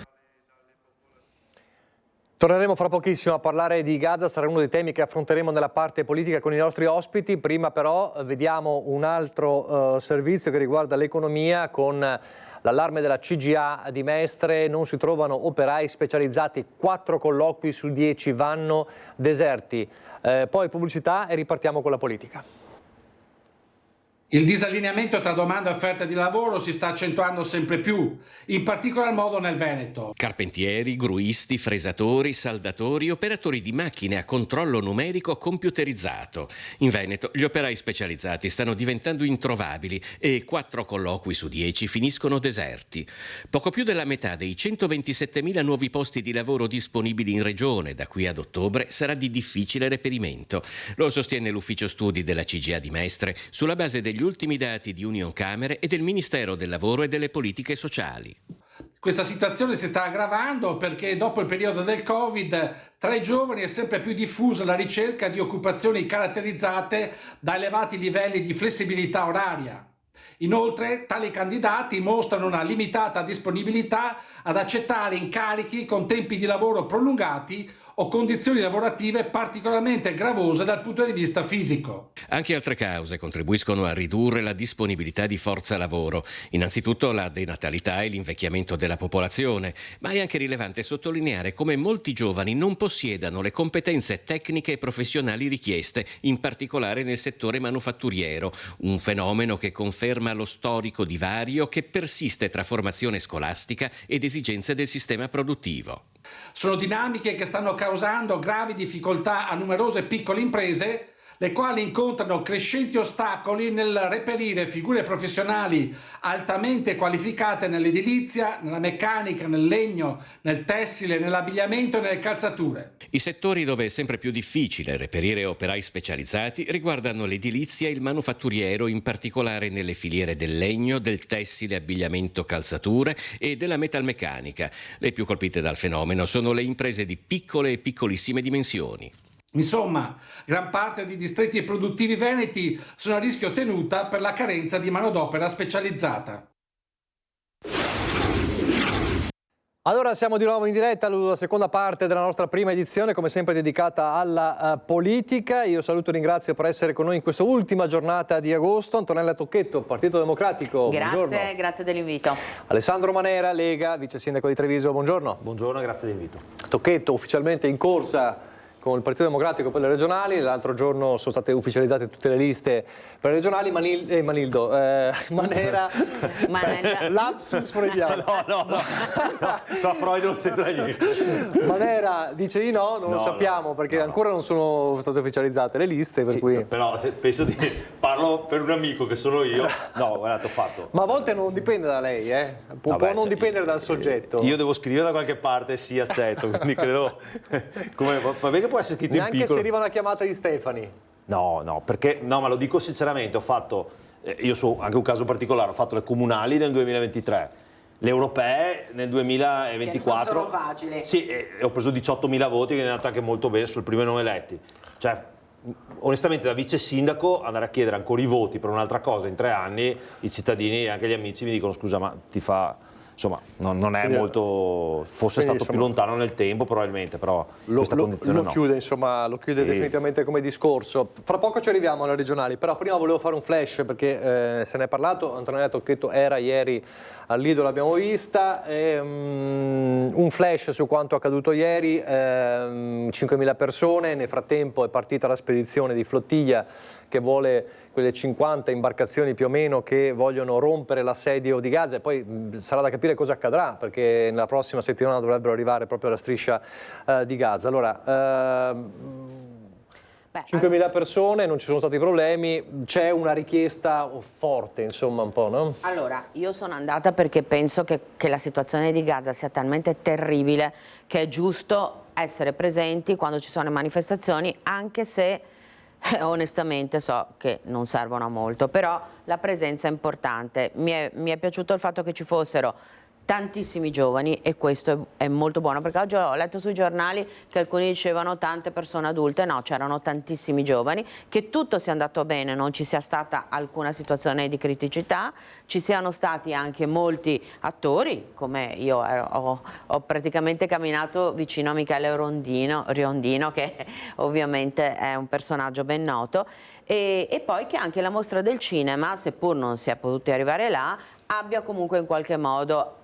Torneremo fra pochissimo a parlare di Gaza, sarà uno dei temi che affronteremo nella parte politica con i nostri ospiti. Prima però vediamo un altro servizio che riguarda l'economia con l'allarme della CGA di Mestre. Non si trovano operai specializzati, 4 colloqui su 10 vanno deserti. Poi pubblicità e ripartiamo con la politica. Il disallineamento tra domanda e offerta di lavoro si sta accentuando sempre più, in particolar modo nel Veneto. Carpentieri, gruisti, fresatori, saldatori, operatori di macchine a controllo numerico computerizzato. In Veneto gli operai specializzati stanno diventando introvabili e 4 colloqui su 10 finiscono deserti. Poco più della metà dei 127.000 nuovi posti di lavoro disponibili in regione da qui ad ottobre sarà di difficile reperimento. Lo sostiene l'ufficio studi della CGA di Mestre sulla base degli ultimi dati di Unioncamere e del Ministero del Lavoro e delle Politiche Sociali. Questa situazione si sta aggravando perché dopo il periodo del Covid tra i giovani è sempre più diffusa la ricerca di occupazioni caratterizzate da elevati livelli di flessibilità oraria. Inoltre, tali candidati mostrano una limitata disponibilità ad accettare incarichi con tempi di lavoro prolungati o condizioni lavorative particolarmente gravose dal punto di vista fisico. Anche altre cause contribuiscono a ridurre la disponibilità di forza lavoro. Innanzitutto la denatalità e l'invecchiamento della popolazione, ma è anche rilevante sottolineare come molti giovani non possiedano le competenze tecniche e professionali richieste, in particolare nel settore manufatturiero, un fenomeno che conferma lo storico divario che persiste tra formazione scolastica ed esigenze del sistema produttivo. Sono dinamiche che stanno causando gravi difficoltà a numerose piccole imprese, le quali incontrano crescenti ostacoli nel reperire figure professionali altamente qualificate nell'edilizia, nella meccanica, nel legno, nel tessile, nell'abbigliamento e nelle calzature. I settori dove è sempre più difficile reperire operai specializzati riguardano l'edilizia e il manufatturiero, in particolare nelle filiere del legno, del tessile, abbigliamento, calzature e della metalmeccanica. Le più colpite dal fenomeno sono le imprese di piccole e piccolissime dimensioni. Insomma, gran parte dei distretti produttivi veneti sono a rischio tenuta per la carenza di manodopera specializzata. Allora siamo di nuovo in diretta alla seconda parte della nostra prima edizione, come sempre dedicata alla politica. Io saluto e ringrazio per essere con noi in questa ultima giornata di agosto Antonella Tocchetto, Partito Democratico. Grazie, grazie dell'invito. Alessandro Manera, Lega, vice sindaco di Treviso, buongiorno. Buongiorno, grazie dell'invito. Tocchetto ufficialmente in corsa con il Partito Democratico per le regionali. L'altro giorno sono state ufficializzate tutte le liste per le regionali. Manera, lapsus freudiano. No, Freud non c'entra niente. Manera dice di no, non lo sappiamo perché ancora non sono state ufficializzate le liste. Per cui... Però penso parlo per un amico che sono io. No, guardate, ho fatto. Ma a volte non dipende da lei, può non dipendere dal soggetto. Io devo scrivere da qualche parte, sì, accetto, quindi credo. Va bene che può essere scritto neanche in piccolo. Se arriva una chiamata di Stefani. No, perché ma lo dico sinceramente, ho fatto io so anche un caso particolare, ho fatto le comunali nel 2023, le europee nel 2024. Che non sono facili. Sì, e ho preso 18.000 voti, che è andata anche molto bene sul primo non eletti. Cioè, onestamente da vice sindaco andare a chiedere ancora i voti per un'altra cosa in 3 anni, i cittadini e anche gli amici mi dicono scusa, ma ti fa... Insomma, non è molto, fosse stato più lontano nel tempo probabilmente, però questa condizione lo chiude, lo chiude definitivamente come discorso. Fra poco ci arriviamo alle regionali, però prima volevo fare un flash perché se ne è parlato. Antonella Tocchetto era ieri al Lido, l'abbiamo vista, un flash su quanto accaduto ieri, 5.000 persone, nel frattempo è partita la spedizione di flottiglia che vuole quelle 50 imbarcazioni più o meno che vogliono rompere l'assedio di Gaza, e poi sarà da capire cosa accadrà, perché nella prossima settimana dovrebbero arrivare proprio alla striscia di Gaza. Allora, 5.000 persone, non ci sono stati problemi, c'è una richiesta forte, insomma, un po', no? Allora, io sono andata perché penso che la situazione di Gaza sia talmente terribile che è giusto essere presenti quando ci sono le manifestazioni, anche se onestamente so che non servono a molto, però la presenza è importante. Mi è piaciuto il fatto che ci fossero tantissimi giovani e questo è molto buono, perché oggi ho letto sui giornali che alcuni dicevano tante persone adulte, no, c'erano tantissimi giovani, che tutto sia andato bene, non ci sia stata alcuna situazione di criticità, ci siano stati anche molti attori, come io ho praticamente camminato vicino a Michele Riondino, che ovviamente è un personaggio ben noto, e poi che anche la mostra del cinema, seppur non si è potuti arrivare là, abbia comunque in qualche modo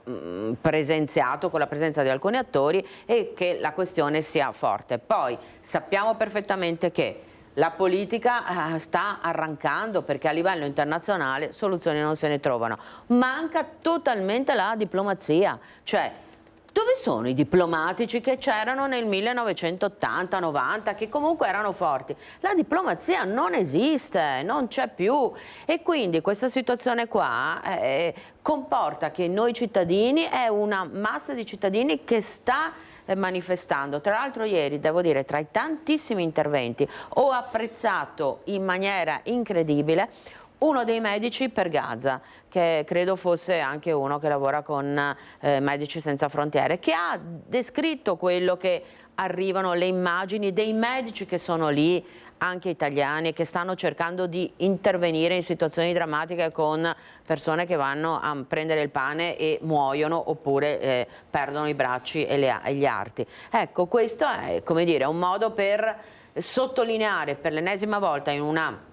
presenziato con la presenza di alcuni attori e che la questione sia forte. Poi sappiamo perfettamente che la politica sta arrancando perché a livello internazionale soluzioni non se ne trovano. Manca totalmente la diplomazia, cioè dove sono i diplomatici che c'erano nel 1980-90, che comunque erano forti? La diplomazia non esiste, non c'è più e quindi questa situazione qua comporta che noi cittadini, è una massa di cittadini che sta manifestando. Tra l'altro ieri, devo dire, tra i tantissimi interventi ho apprezzato in maniera incredibile uno dei medici per Gaza, che credo fosse anche uno che lavora con Medici Senza Frontiere, che ha descritto quello che arrivano, le immagini dei medici che sono lì, anche italiani, che stanno cercando di intervenire in situazioni drammatiche con persone che vanno a prendere il pane e muoiono oppure perdono i bracci e gli arti. Ecco, questo è, come dire, un modo per sottolineare per l'ennesima volta in una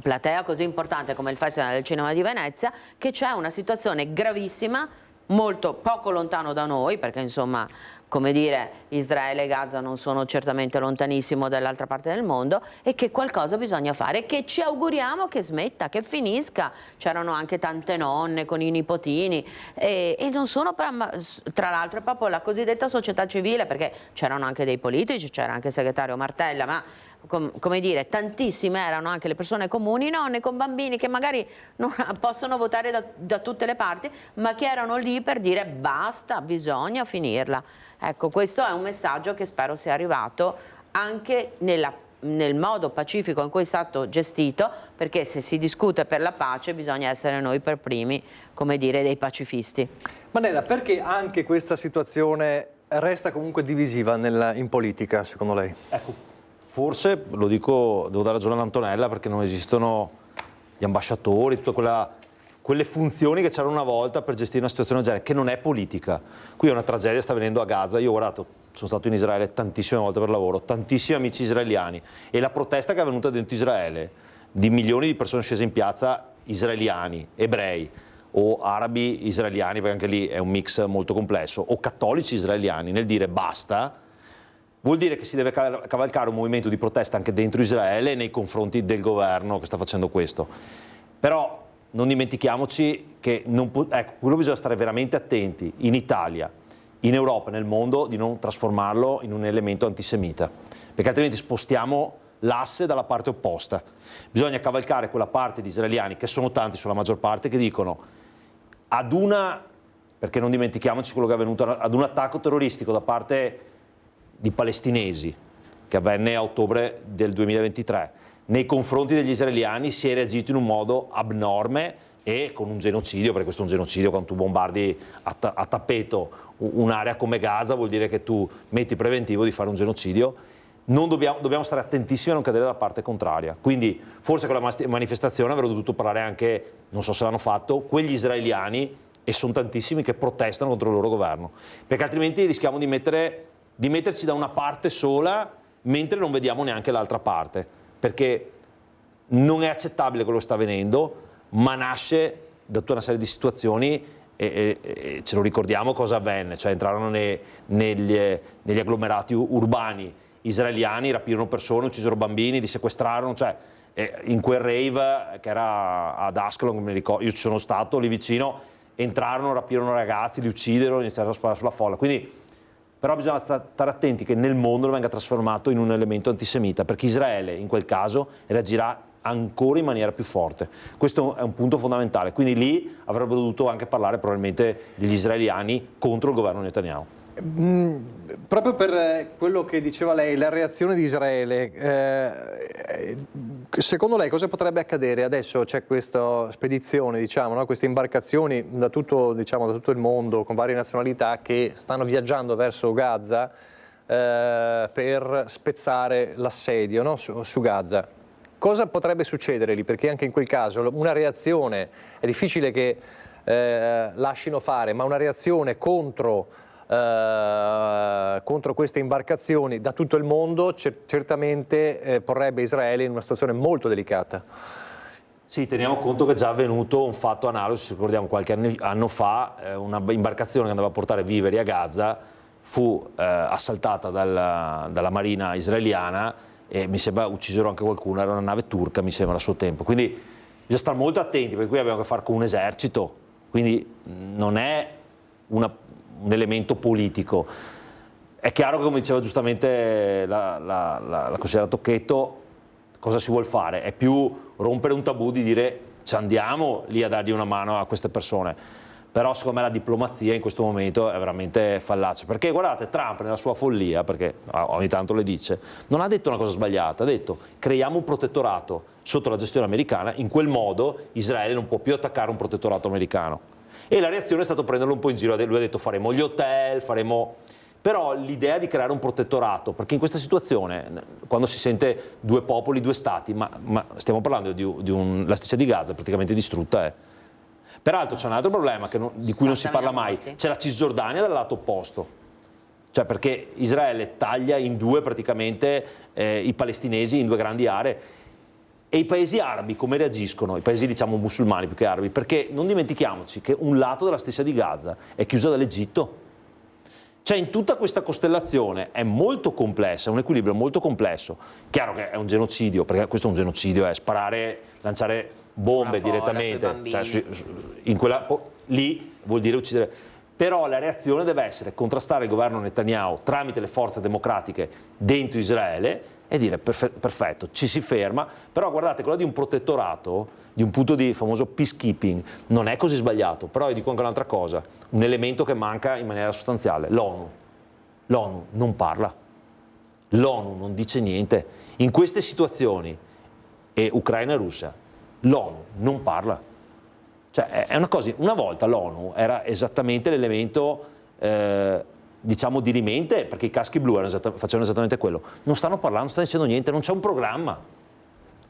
platea così importante come il Festival del Cinema di Venezia che c'è una situazione gravissima, molto poco lontano da noi, perché insomma, come dire, Israele e Gaza non sono certamente lontanissimo dall'altra parte del mondo, e che qualcosa bisogna fare, che ci auguriamo che smetta, che finisca. C'erano anche tante nonne con i nipotini e non sono, tra l'altro è proprio la cosiddetta società civile, perché c'erano anche dei politici, c'era anche il segretario Martella, ma come dire, tantissime erano anche le persone comuni, nonne con bambini che magari non possono votare da tutte le parti, ma che erano lì per dire basta, bisogna finirla. Ecco, questo è un messaggio che spero sia arrivato anche nel modo pacifico in cui è stato gestito, perché se si discute per la pace bisogna essere noi per primi, come dire, dei pacifisti. Manella, perché anche questa situazione resta comunque divisiva in politica, secondo lei? Ecco. Forse, lo dico, devo dare ragione all'Antonella, perché non esistono gli ambasciatori, tutte quelle funzioni che c'erano una volta per gestire una situazione del genere, che non è politica. Qui è una tragedia, sta avvenendo a Gaza. Io ho guardato, sono stato in Israele tantissime volte per lavoro, tantissimi amici israeliani, e la protesta che è avvenuta dentro Israele, di milioni di persone scese in piazza, israeliani, ebrei, o arabi israeliani, perché anche lì è un mix molto complesso, o cattolici israeliani, nel dire basta, vuol dire che si deve cavalcare un movimento di protesta anche dentro Israele nei confronti del governo che sta facendo questo. Però non dimentichiamoci che quello bisogna stare veramente attenti in Italia, in Europa, nel mondo, di non trasformarlo in un elemento antisemita, perché altrimenti spostiamo l'asse dalla parte opposta. Bisogna cavalcare quella parte di israeliani, che sono tanti, sono la maggior parte, che dicono perché non dimentichiamoci quello che è avvenuto, ad un attacco terroristico da parte di palestinesi, che avvenne a ottobre del 2023, nei confronti degli israeliani si è reagito in un modo abnorme e con un genocidio, perché questo è un genocidio. Quando tu bombardi a tappeto un'area come Gaza vuol dire che tu metti preventivo di fare un genocidio. Dobbiamo stare attentissimi a non cadere dalla parte contraria. Quindi forse con la manifestazione avrebbero dovuto parlare anche, non so se l'hanno fatto, quegli israeliani, e sono tantissimi, che protestano contro il loro governo, perché altrimenti rischiamo di metterci da una parte sola mentre non vediamo neanche l'altra parte, perché non è accettabile quello che sta avvenendo, ma nasce da tutta una serie di situazioni e ce lo ricordiamo cosa avvenne, cioè entrarono negli agglomerati urbani israeliani, rapirono persone, uccisero bambini, li sequestrarono, cioè in quel rave che era ad Ascalon, mi ricordo, io ci sono stato lì vicino, entrarono, rapirono ragazzi, li uccidono, iniziarono a sparare sulla folla. Quindi Però bisogna stare attenti che nel mondo non venga trasformato in un elemento antisemita, perché Israele in quel caso reagirà ancora in maniera più forte. Questo è un punto fondamentale, quindi lì avrebbero dovuto anche parlare probabilmente degli israeliani contro il governo Netanyahu. Proprio per quello che diceva lei, la reazione di Israele, secondo lei cosa potrebbe accadere? Adesso c'è questa spedizione, diciamo, no? Queste imbarcazioni da tutto il mondo con varie nazionalità che stanno viaggiando verso Gaza per spezzare l'assedio, no? su Gaza. Cosa potrebbe succedere lì? Perché anche in quel caso una reazione, è difficile che lasciano fare, ma una reazione contro queste imbarcazioni da tutto il mondo certamente porrebbe Israele in una situazione molto delicata. Sì, teniamo conto che è già avvenuto un fatto analogo, se ricordiamo qualche anno fa, una imbarcazione che andava a portare viveri a Gaza fu assaltata dalla marina israeliana e mi sembra uccisero anche qualcuno, era una nave turca mi sembra a suo tempo, quindi bisogna stare molto attenti perché qui abbiamo a che fare con un esercito, quindi non è un elemento politico. È chiaro che, come diceva giustamente la consigliera Tocchetto, cosa si vuol fare? È più rompere un tabù di dire ci andiamo lì a dargli una mano a queste persone, però secondo me la diplomazia in questo momento è veramente fallace, perché guardate, Trump nella sua follia, perché ogni tanto le dice, non ha detto una cosa sbagliata, ha detto creiamo un protettorato sotto la gestione americana, in quel modo Israele non può più attaccare un protettorato americano. E la reazione è stata prenderlo un po' in giro, lui ha detto faremo gli hotel, faremo... Però l'idea di creare un protettorato, perché in questa situazione, quando si sente due popoli, due stati, ma stiamo parlando la striscia di Gaza praticamente distrutta. Peraltro c'è un altro problema di cui non si parla mai, c'è la Cisgiordania dal lato opposto, cioè perché Israele taglia in due praticamente i palestinesi in due grandi aree. E i paesi arabi come reagiscono? I paesi diciamo musulmani più che arabi, perché non dimentichiamoci che un lato della striscia di Gaza è chiuso dall'Egitto. Cioè in tutta questa costellazione è molto complessa, è un equilibrio molto complesso. Chiaro che è un genocidio, perché questo è un genocidio, è sparare, lanciare bombe direttamente, cioè, lì vuol dire uccidere. Però la reazione deve essere contrastare il governo Netanyahu tramite le forze democratiche dentro Israele e dire perfetto, ci si ferma, però guardate, quello di un protettorato, di un punto di famoso peacekeeping, non è così sbagliato, però io dico anche un'altra cosa, un elemento che manca in maniera sostanziale, l'ONU. L'ONU non parla, l'ONU non dice niente. In queste situazioni, e Ucraina e Russia, l'ONU non parla. Cioè è una cosa, una volta l'ONU era esattamente l'elemento diciamo dirimente, perché i caschi blu facevano esattamente quello. Non stanno parlando, non stanno dicendo niente, non c'è un programma,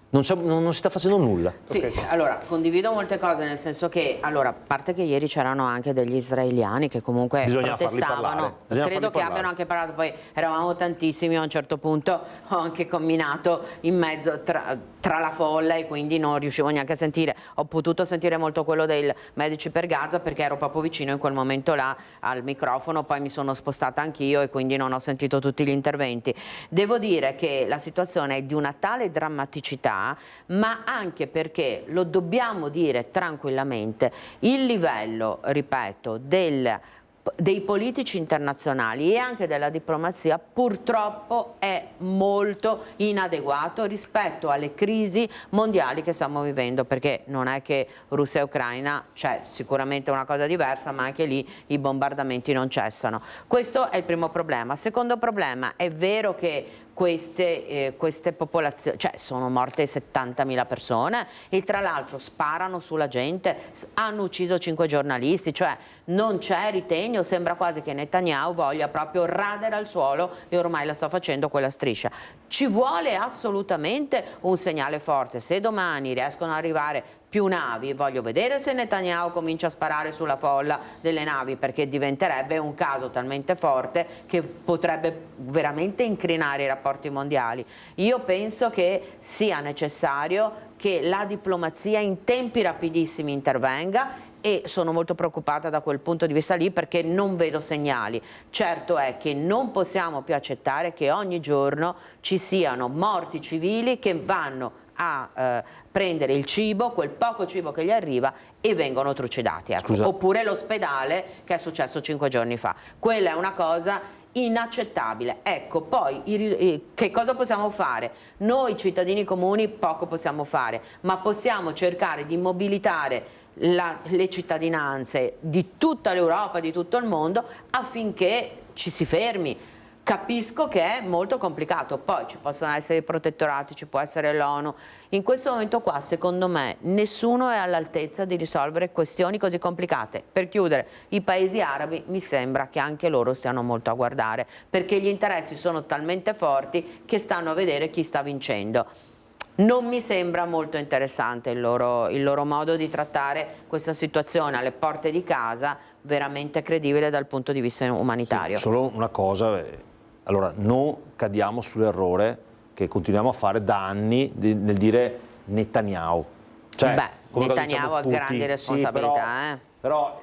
non si sta facendo nulla. Sì, allora condivido molte cose, nel senso che, allora, a parte che ieri c'erano anche degli israeliani che comunque protestavano, credo che abbiano anche parlato, poi eravamo tantissimi, a un certo punto ho anche camminato in mezzo tra la folla e quindi non riuscivo neanche a sentire, ho potuto sentire molto quello dei Medici per Gaza perché ero proprio vicino in quel momento là al microfono, poi mi sono spostata anch'io e quindi non ho sentito tutti gli interventi. Devo dire che la situazione è di una tale drammaticità, ma anche perché, lo dobbiamo dire tranquillamente, il livello, ripeto, dei politici internazionali e anche della diplomazia purtroppo è molto inadeguato rispetto alle crisi mondiali che stiamo vivendo, perché non è che Russia e Ucraina c'è sicuramente una cosa diversa, ma anche lì i bombardamenti non cessano. Questo è il primo problema. Secondo problema, è vero che queste popolazioni, cioè sono morte 70.000 persone e tra l'altro sparano sulla gente, hanno ucciso 5 giornalisti, cioè non c'è ritegno, sembra quasi che Netanyahu voglia proprio radere al suolo e ormai la sta facendo quella striscia. Ci vuole assolutamente un segnale forte, se domani riescono ad arrivare più navi, voglio vedere se Netanyahu comincia a sparare sulla folla delle navi, perché diventerebbe un caso talmente forte che potrebbe veramente incrinare i rapporti mondiali. Io penso che sia necessario che la diplomazia in tempi rapidissimi intervenga e sono molto preoccupata da quel punto di vista lì perché non vedo segnali. Certo è che non possiamo più accettare che ogni giorno ci siano morti civili che vanno a prendere il cibo, quel poco cibo che gli arriva, e vengono trucidati. Ecco. Oppure l'ospedale, che è successo 5 giorni fa. Quella è una cosa inaccettabile. Ecco, poi che cosa possiamo fare? Noi cittadini comuni poco possiamo fare, ma possiamo cercare di mobilitare le cittadinanze di tutta l'Europa, di tutto il mondo, affinché ci si fermi. Capisco che è molto complicato, poi ci possono essere i protettorati, ci può essere l'ONU. In questo momento qua, secondo me, nessuno è all'altezza di risolvere questioni così complicate. Per chiudere, i paesi arabi mi sembra che anche loro stiano molto a guardare, perché gli interessi sono talmente forti che stanno a vedere chi sta vincendo. Non mi sembra molto interessante il loro modo di trattare questa situazione alle porte di casa, veramente credibile dal punto di vista umanitario. Sì, solo una cosa, allora non cadiamo sull'errore che continuiamo a fare da anni nel dire Netanyahu. Cioè, Netanyahu ha grandi responsabilità. Sì, però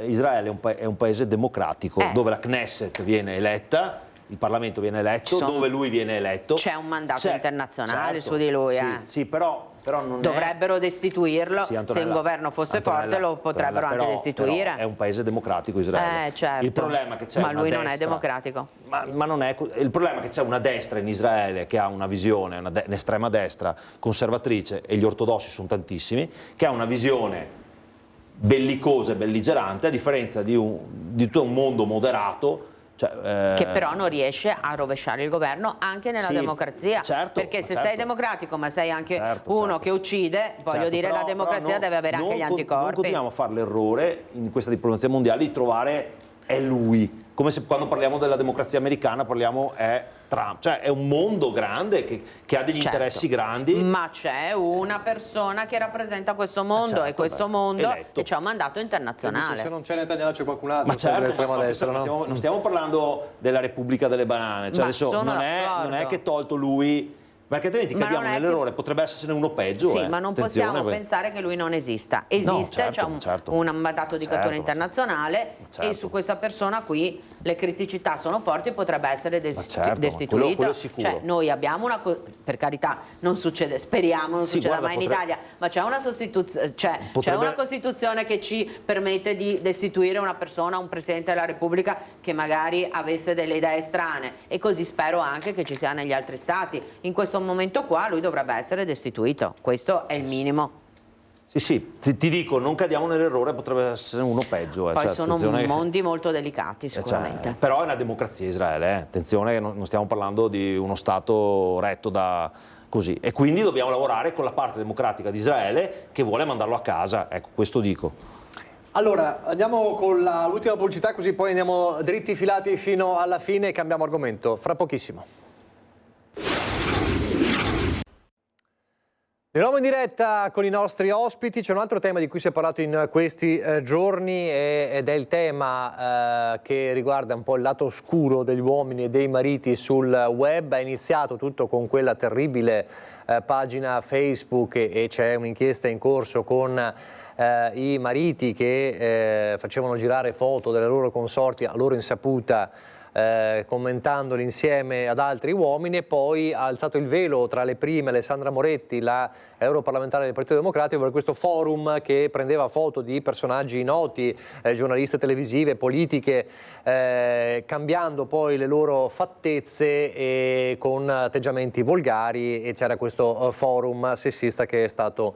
Israele è un paese democratico dove la Knesset viene eletta, il Parlamento viene eletto, dove lui viene eletto. C'è un mandato internazionale su di lui. Sì, però non dovrebbero destituirlo, sì, se il governo fosse forte lo potrebbero anche destituire. Però è un paese democratico Israele. Certo. Il problema è che c'è ma una lui destra, non è democratico. Ma non è, il problema è che c'è una destra in Israele che ha una visione, un'estrema destra conservatrice, e gli ortodossi sono tantissimi, che ha una visione bellicosa e belligerante, a differenza di tutto un mondo moderato. Che però non riesce a rovesciare il governo anche nella democrazia, perché se sei democratico ma sei anche uno che uccide, voglio dire, la democrazia deve avere anche gli anticorpi. Non continuiamo a fare l'errore in questa diplomazia mondiale di trovare è lui, come se quando parliamo della democrazia americana parliamo è Trump, cioè è un mondo grande che ha degli interessi grandi. Ma c'è una persona che rappresenta questo mondo e questo mondo che c'è un mandato internazionale. Se non c'è Netanyahu c'è qualcun altro. Ma certo, destra, no? non stiamo parlando della Repubblica delle Banane, cioè adesso non è che tolto lui, perché altrimenti cadiamo nell'errore, potrebbe essere uno peggio. Sì, ma non possiamo pensare che lui non esista. Esiste, c'è un mandato di cattura internazionale e su questa persona qui le criticità sono forti e potrebbe essere destituito. Quello sicuro. Cioè, noi abbiamo per carità, non succede, speriamo non succeda mai in Italia, ma c'è una sostituzione, c'è una Costituzione che ci permette di destituire una persona, un Presidente della Repubblica che magari avesse delle idee strane, e così spero anche che ci sia negli altri stati. In questo momento qua lui dovrebbe essere destituito, questo è il minimo. Sì, ti dico, non cadiamo nell'errore, potrebbe essere uno peggio. Poi sono mondi molto delicati sicuramente. Però è una democrazia Israele, attenzione che non stiamo parlando di uno Stato retto da così. E quindi dobbiamo lavorare con la parte democratica di Israele che vuole mandarlo a casa, ecco, questo dico. Allora, andiamo con l'ultima pubblicità, così poi andiamo dritti filati fino alla fine e cambiamo argomento, fra pochissimo. Di nuovo in diretta con i nostri ospiti, c'è un altro tema di cui si è parlato in questi giorni ed è il tema che riguarda un po' il lato oscuro degli uomini e dei mariti sul web. È iniziato tutto con quella terribile pagina Facebook e c'è un'inchiesta in corso con i mariti che facevano girare foto delle loro consorti a loro insaputa, commentandoli insieme ad altri uomini, e poi ha alzato il velo tra le prime Alessandra Moretti, la europarlamentare del Partito Democratico, per questo forum che prendeva foto di personaggi noti, giornaliste televisive, politiche, cambiando poi le loro fattezze e con atteggiamenti volgari, e c'era questo forum sessista che è stato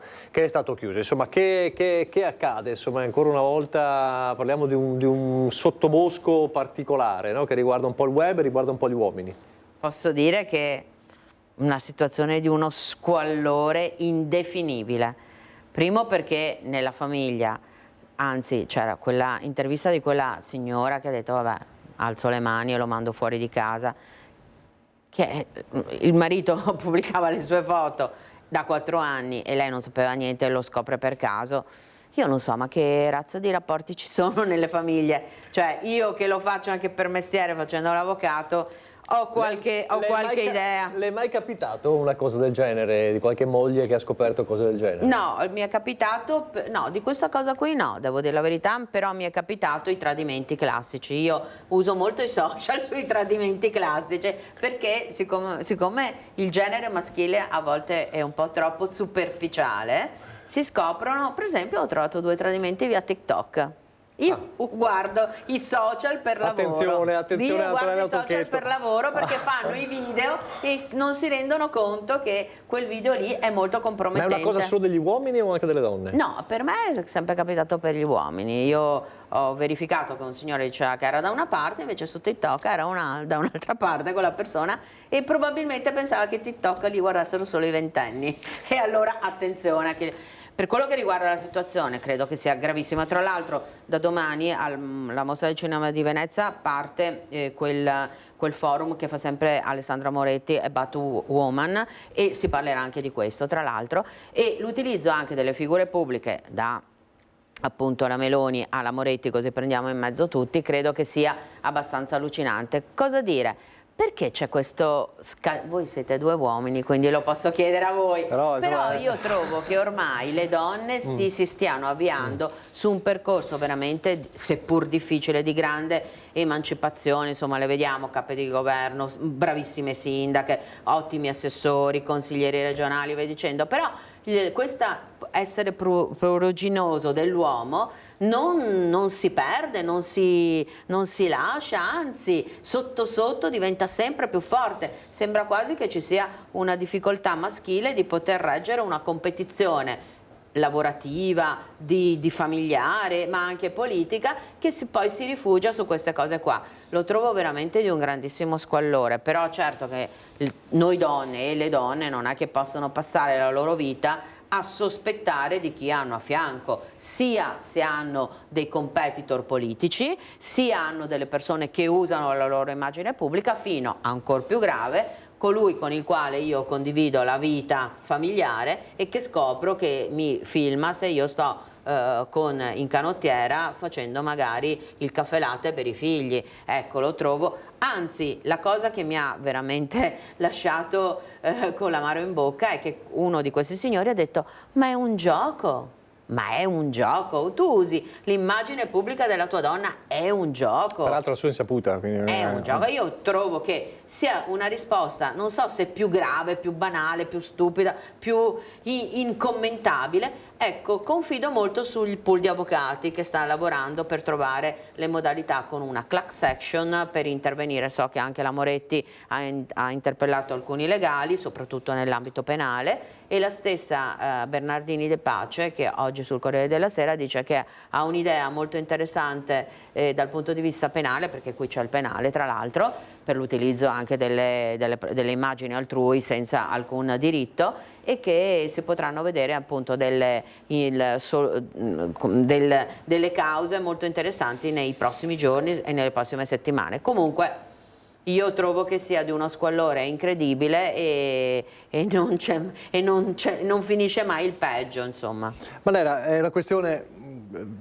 chiuso. Insomma, che accade? Insomma, ancora una volta parliamo di un sottobosco particolare, no? Che riguarda un po' il web e riguarda un po' gli uomini. Posso dire che una situazione di uno squallore indefinibile. Primo perché nella famiglia, anzi c'era quella intervista di quella signora che ha detto vabbè, alzo le mani e lo mando fuori di casa, che il marito pubblicava le sue foto da 4 anni e lei non sapeva niente e lo scopre per caso. Io non so, ma che razza di rapporti ci sono nelle famiglie? Cioè, io che lo faccio anche per mestiere facendo l'avvocato, ho qualche idea. Le è mai capitato una cosa del genere, di qualche moglie che ha scoperto cose del genere? No, mi è capitato, no, di questa cosa qui no, devo dire la verità, però mi è capitato i tradimenti classici. Io uso molto i social sui tradimenti classici perché siccome il genere maschile a volte è un po' troppo superficiale, si scoprono, per esempio ho trovato 2 tradimenti via TikTok. Io guardo i social per lavoro. Attenzione, Io guardo i social Tocchetto. per lavoro perché fanno i video e non si rendono conto che quel video lì è molto Ma è compromettente. una cosa solo degli uomini o anche delle donne? No, per me è sempre capitato per gli uomini. Io ho verificato che un signore diceva che era da una parte, invece su TikTok era da un'altra parte quella persona e probabilmente pensava che TikTok li guardassero solo i ventenni. E allora attenzione che... Per quello che riguarda la situazione credo che sia gravissima. Tra l'altro da domani alla Mostra del Cinema di Venezia parte quel forum che fa sempre Alessandra Moretti e Batwoman e si parlerà anche di questo tra l'altro, e l'utilizzo anche delle figure pubbliche da appunto la Meloni alla Moretti, così prendiamo in mezzo tutti, credo che sia abbastanza allucinante. Cosa dire? Perché c'è questo... Voi siete due uomini, quindi lo posso chiedere a voi. Però io trovo che ormai le donne si stiano avviando su un percorso veramente, seppur difficile, di grande emancipazione. Insomma, le vediamo capi di governo, bravissime sindache, ottimi assessori, consiglieri regionali, via dicendo. Però questa essere pruriginoso dell'uomo non si perde, non si lascia, anzi sotto sotto diventa sempre più forte. Sembra quasi che ci sia una difficoltà maschile di poter reggere una competizione lavorativa, di familiare, ma anche politica, che poi si rifugia su queste cose qua. Lo trovo veramente di un grandissimo squallore, però certo che noi donne e le donne non è che possono passare la loro vita a sospettare di chi hanno a fianco, sia se hanno dei competitor politici, sia hanno delle persone che usano la loro immagine pubblica, fino a ancor più grave, colui con il quale io condivido la vita familiare e che scopro che mi filma se io sto in canottiera facendo magari il caffè latte per i figli. Ecco, lo trovo, anzi la cosa che mi ha veramente lasciato con l'amaro in bocca è che uno di questi signori ha detto: ma è un gioco. Ma è un gioco, tu usi l'immagine pubblica della tua donna, è un gioco. Tra l'altro la sua insaputa. Quindi... È un gioco, io trovo che sia una risposta, non so se più grave, più banale, più stupida, più incommentabile. Ecco, confido molto sul pool di avvocati che sta lavorando per trovare le modalità con una class action per intervenire. So che anche la Moretti ha interpellato alcuni legali, soprattutto nell'ambito penale, e la stessa Bernardini De Pace, che oggi sul Corriere della Sera dice che ha un'idea molto interessante dal punto di vista penale, perché qui c'è il penale tra l'altro, per l'utilizzo anche delle immagini altrui senza alcun diritto, e che si potranno vedere appunto delle cause molto interessanti nei prossimi giorni e nelle prossime settimane. Comunque io trovo che sia di uno squallore incredibile e non finisce mai il peggio, insomma. Manera, è una questione,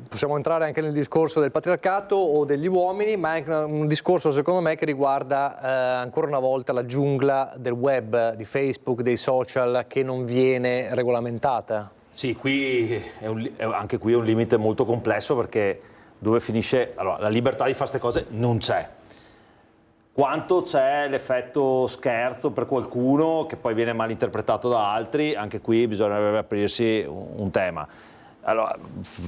possiamo entrare anche nel discorso del patriarcato o degli uomini, ma è anche un discorso secondo me che riguarda ancora una volta la giungla del web, di Facebook, dei social, che non viene regolamentata. Sì, qui anche qui è un limite molto complesso, perché dove finisce... Allora, la libertà di fare queste cose non c'è. Quanto c'è l'effetto scherzo per qualcuno che poi viene mal interpretato da altri, anche qui bisognerebbe aprirsi un tema. Allora,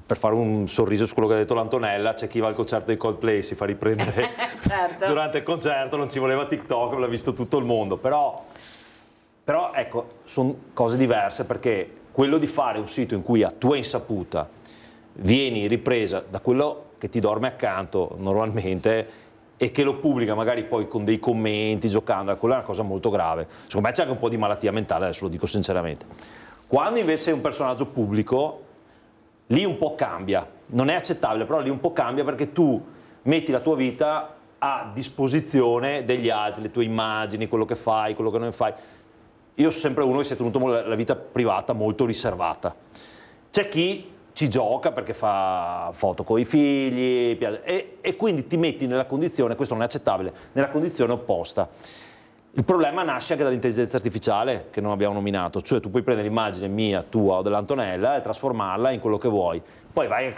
per fare un sorriso su quello che ha detto l'Antonella, c'è chi va al concerto di Coldplay, si fa riprendere certo. Durante il concerto, non ci voleva TikTok, l'ha visto tutto il mondo, però ecco, sono cose diverse, perché quello di fare un sito in cui a tua insaputa vieni ripresa da quello che ti dorme accanto normalmente e che lo pubblica magari poi con dei commenti, giocando, quella è una cosa molto grave. Secondo me c'è anche un po' di malattia mentale, adesso lo dico sinceramente. Quando invece è un personaggio pubblico, lì un po' cambia, non è accettabile, però lì un po' cambia, perché tu metti la tua vita a disposizione degli altri, le tue immagini, quello che fai, quello che non fai. Io sono sempre uno che si è tenuto la vita privata molto riservata. C'è chi ci gioca perché fa foto con i figli e quindi ti metti nella condizione, questo non è accettabile, nella condizione opposta. Il problema nasce anche dall'intelligenza artificiale, che non abbiamo nominato, cioè tu puoi prendere l'immagine mia, tua o dell'Antonella e trasformarla in quello che vuoi. Poi vai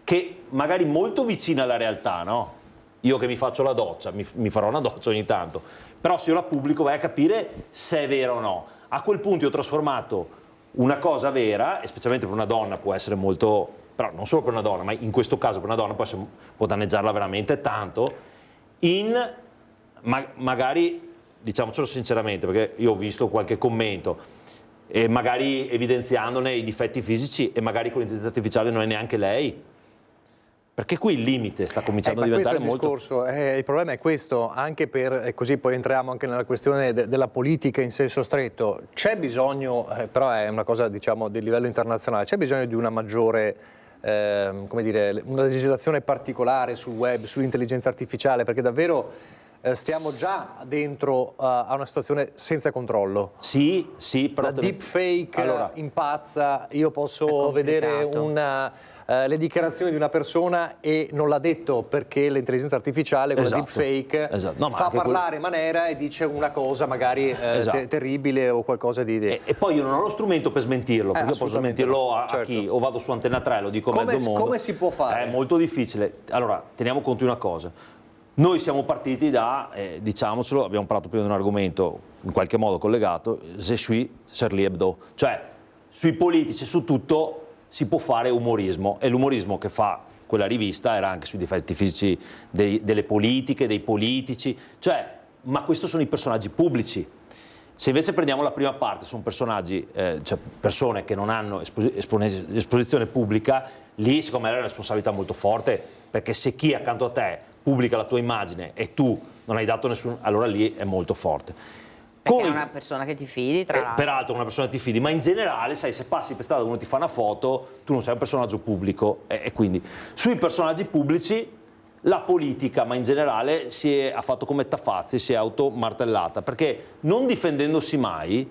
che magari molto vicina alla realtà, no? Io che mi faccio la doccia, mi farò una doccia ogni tanto, però se io la pubblico vai a capire se è vero o no. A quel punto io ho trasformato una cosa vera, e specialmente per una donna può essere molto però non solo per una donna, ma in questo caso per una donna può danneggiarla veramente tanto, magari, diciamocelo sinceramente, perché io ho visto qualche commento, e magari evidenziandone i difetti fisici, e magari con l'intelligenza artificiale non è neanche lei. Perché qui il limite sta cominciando a diventare molto... Il problema è questo, anche per, e così poi entriamo anche nella questione della politica in senso stretto. C'è bisogno, però è una cosa diciamo di livello internazionale, c'è bisogno di una maggiore, come dire, una legislazione particolare sul web, sull'intelligenza artificiale, perché davvero stiamo già dentro a una situazione senza controllo. Sì, però... La deepfake impazza, io posso vedere le dichiarazioni di una persona e non l'ha detto perché l'intelligenza artificiale con la deepfake fa parlare in maniera e dice una cosa magari terribile o qualcosa di... E poi io non ho lo strumento per smentirlo, perché io posso smentirlo a chi? O vado su Antena 3, lo dico a mezzo mondo. Come si può fare? È molto difficile. Allora, teniamo conto di una cosa. Noi siamo partiti da, diciamocelo, abbiamo parlato prima di un argomento in qualche modo collegato, Je suis Charlie Hebdo, cioè sui politici, su tutto si può fare umorismo, e l'umorismo che fa quella rivista era anche sui difetti fisici delle politiche, dei politici, ma questi sono i personaggi pubblici. Se invece prendiamo la prima parte, sono personaggi, cioè persone che non hanno esposizione pubblica, lì secondo me è una responsabilità molto forte, perché se chi accanto a te pubblica la tua immagine e tu non hai dato nessun, allora lì è molto forte. Perché è una persona che ti fidi, tra l'altro. Peraltro una persona che ti fidi, ma in generale, sai, se passi per strada e uno ti fa una foto, tu non sei un personaggio pubblico, e quindi sui personaggi pubblici la politica, ma in generale, ha fatto come Tafazzi, si è automartellata, perché non difendendosi mai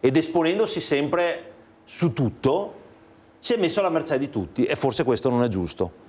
ed esponendosi sempre su tutto, si è messo alla mercé di tutti, e forse questo non è giusto.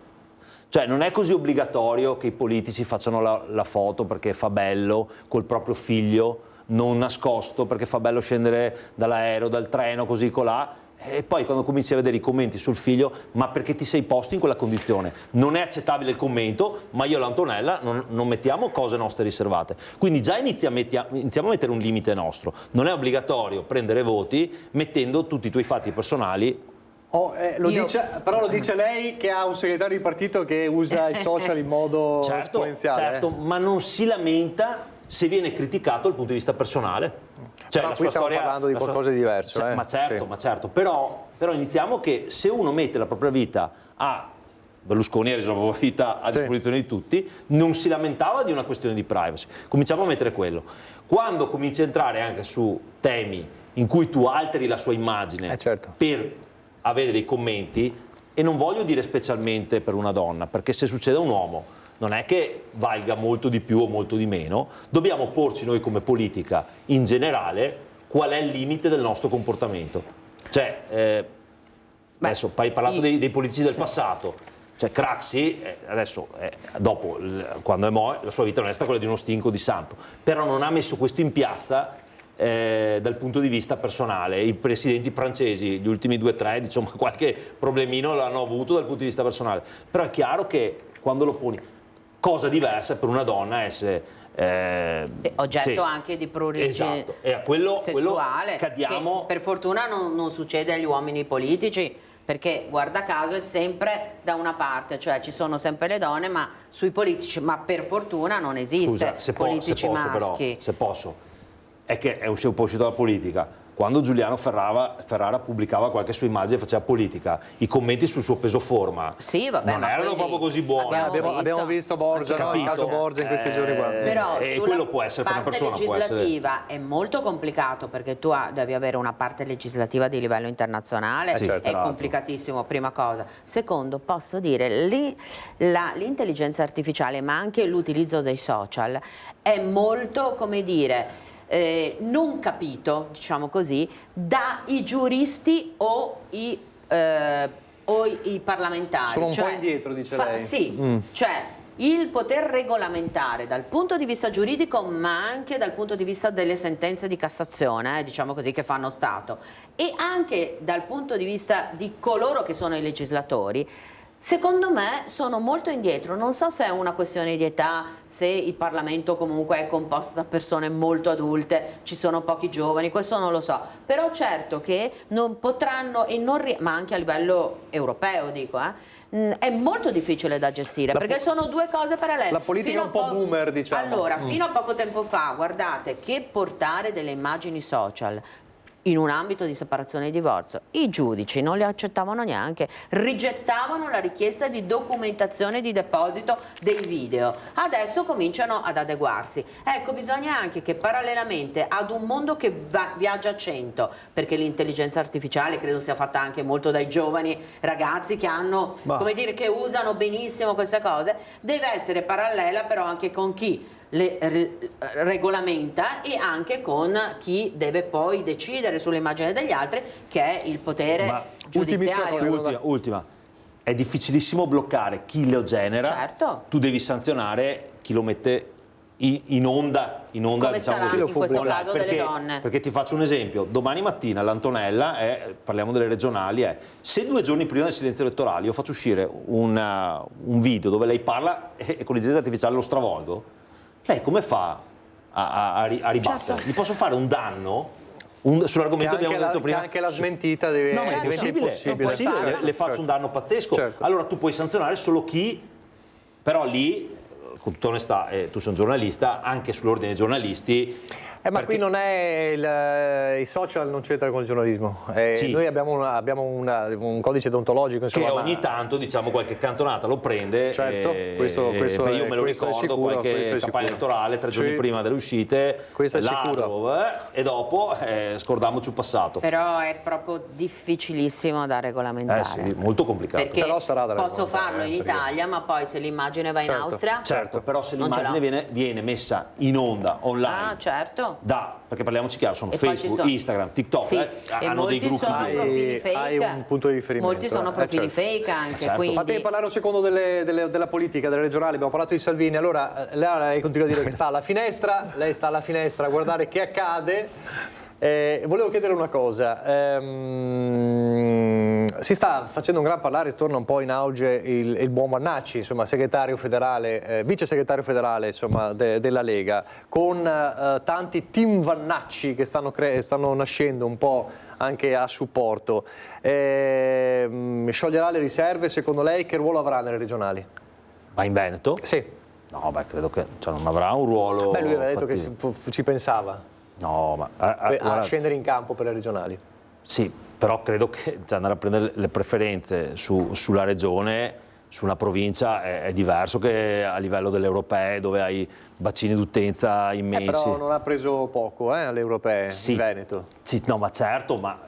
Cioè non è così obbligatorio che i politici facciano la foto perché fa bello col proprio figlio, non nascosto, perché fa bello scendere dall'aereo, dal treno, così colà, e poi quando cominci a vedere i commenti sul figlio, ma perché ti sei posto in quella condizione? Non è accettabile il commento, ma io e l'Antonella non mettiamo cose nostre riservate. Quindi già iniziamo a mettere un limite nostro. Non è obbligatorio prendere voti mettendo tutti i tuoi fatti personali. Però lo dice lei che ha un segretario di partito che usa i social in modo esponenziale. Certo, ma non si lamenta se viene criticato dal punto di vista personale. Cioè, però qui stiamo parlando di qualcosa di diverso. Ma certo, però iniziamo che se uno mette la propria vita Berlusconi ha reso la propria vita a disposizione di tutti, non si lamentava di una questione di privacy. Cominciamo a mettere quello. Quando cominci a entrare anche su temi in cui tu alteri la sua immagine per avere dei commenti, e non voglio dire specialmente per una donna, perché se succede a un uomo non è che valga molto di più o molto di meno, dobbiamo porci noi come politica in generale qual è il limite del nostro comportamento. Cioè, adesso hai parlato dei politici del passato, cioè Craxi, adesso dopo, quando è morto, la sua vita non è stata quella di uno stinco di santo, però non ha messo questo in piazza dal punto di vista personale. I presidenti francesi, gli ultimi 2 o 3, diciamo, qualche problemino l'hanno avuto dal punto di vista personale, però è chiaro che quando lo poni, cosa diversa per una donna essere oggetto anche di prurigine sessuale, cadiamo. Che per fortuna non succede agli uomini politici, perché guarda caso è sempre da una parte, cioè ci sono sempre le donne, ma sui politici, ma per fortuna non esiste. Scusa, politici maschi. Però, se posso, è che è un po' uscito dalla politica. Quando Giuliano Ferrara pubblicava qualche sua immagine e faceva politica, i commenti sul suo peso forma non erano proprio così buoni. Abbiamo visto Borgia, il caso Borgia in questi giorni. Però e quello può essere per una persona, legislativa è molto complicato, perché tu devi avere una parte legislativa di livello internazionale, è complicatissimo, prima cosa. Secondo, posso dire, l'intelligenza artificiale, ma anche l'utilizzo dei social è molto, come dire, non capito, diciamo così, dai giuristi o i parlamentari. Sono un po' indietro, dice lei. Sì, cioè il poter regolamentare dal punto di vista giuridico, ma anche dal punto di vista delle sentenze di Cassazione, diciamo così, che fanno Stato, e anche dal punto di vista di coloro che sono i legislatori, Secondo me sono molto indietro, non so se è una questione di età, se il Parlamento comunque è composto da persone molto adulte, ci sono pochi giovani, questo non lo so, però certo che non potranno, ma anche a livello europeo dico, è molto difficile da gestire perché sono due cose parallele. La politica è un po' boomer, diciamo. Allora, fino a poco tempo fa, guardate che portare delle immagini social in un ambito di separazione e divorzio, i giudici non le accettavano neanche, rigettavano la richiesta di documentazione di deposito dei video. Adesso cominciano ad adeguarsi. Ecco, bisogna anche che parallelamente ad un mondo che viaggia a 100, perché l'intelligenza artificiale credo sia fatta anche molto dai giovani ragazzi che hanno, come dire, che usano benissimo queste cose, deve essere parallela però anche con chi le regolamenta e anche con chi deve poi decidere sull'immagine degli altri, che è il potere giudiziario. Ultima. È difficilissimo bloccare chi lo genera, certo. Tu devi sanzionare chi lo mette in onda come diciamo sarà così, in questo caso perché, delle donne. Perché ti faccio un esempio, domani mattina l'Antonella, parliamo delle regionali, se 2 giorni prima del silenzio elettorale io faccio uscire un video dove lei parla e con l'intelligenza artificiale lo stravolgo, lei come fa a ribattere? Certo. Gli posso fare un danno? Sull'argomento che abbiamo detto prima. Anche la smentita diventa impossibile. Le faccio un danno pazzesco. Certo. Allora tu puoi sanzionare solo chi, però lì, con tutta onestà, tu sei un giornalista, anche sull'ordine dei giornalisti. Ma qui non è i social non c'entrano con il giornalismo. Sì. Noi abbiamo un codice deontologico, insomma, che ogni tanto, diciamo, qualche cantonata lo prende. Certo, questo io me lo ricordo, sicuro, qualche campagna elettorale 3 giorni prima delle uscite, e dopo scordiamoci il passato. Però è proprio difficilissimo da regolamentare. Sì, molto complicato. Perché però sarà da posso farlo in Italia, ma poi se l'immagine va in Austria... Certo, però se l'immagine viene messa in onda online... certo. Perché parliamoci chiaro, sono E Facebook, Instagram, TikTok, hanno dei gruppi profili fake. Hai un punto di riferimento. Molti sono profili fake anche. Certo. Quindi... Fatemi parlare un secondo della politica, delle regionali. Abbiamo parlato di Salvini. Allora, lei continua a dire che sta alla finestra, lei sta alla finestra a guardare che accade. Volevo chiedere una cosa. Si sta facendo un gran parlare, torna un po' in auge il buon Vannacci, insomma, segretario federale, vice segretario federale, insomma, della Lega, con tanti team Vannacci che stanno nascendo un po' anche a supporto. Scioglierà le riserve, secondo lei? Che ruolo avrà nelle regionali? Va in Veneto? Sì. No, credo che non avrà un ruolo. Lui aveva detto che ci pensava. No, ma a scendere in campo per le regionali. Sì, però credo che andare a prendere le preferenze sulla regione, su una provincia è diverso che a livello delle europee, dove hai bacini d'utenza immensi. Però non ha preso poco alle europee, sì, in Veneto. Sì, no, ma certo, ma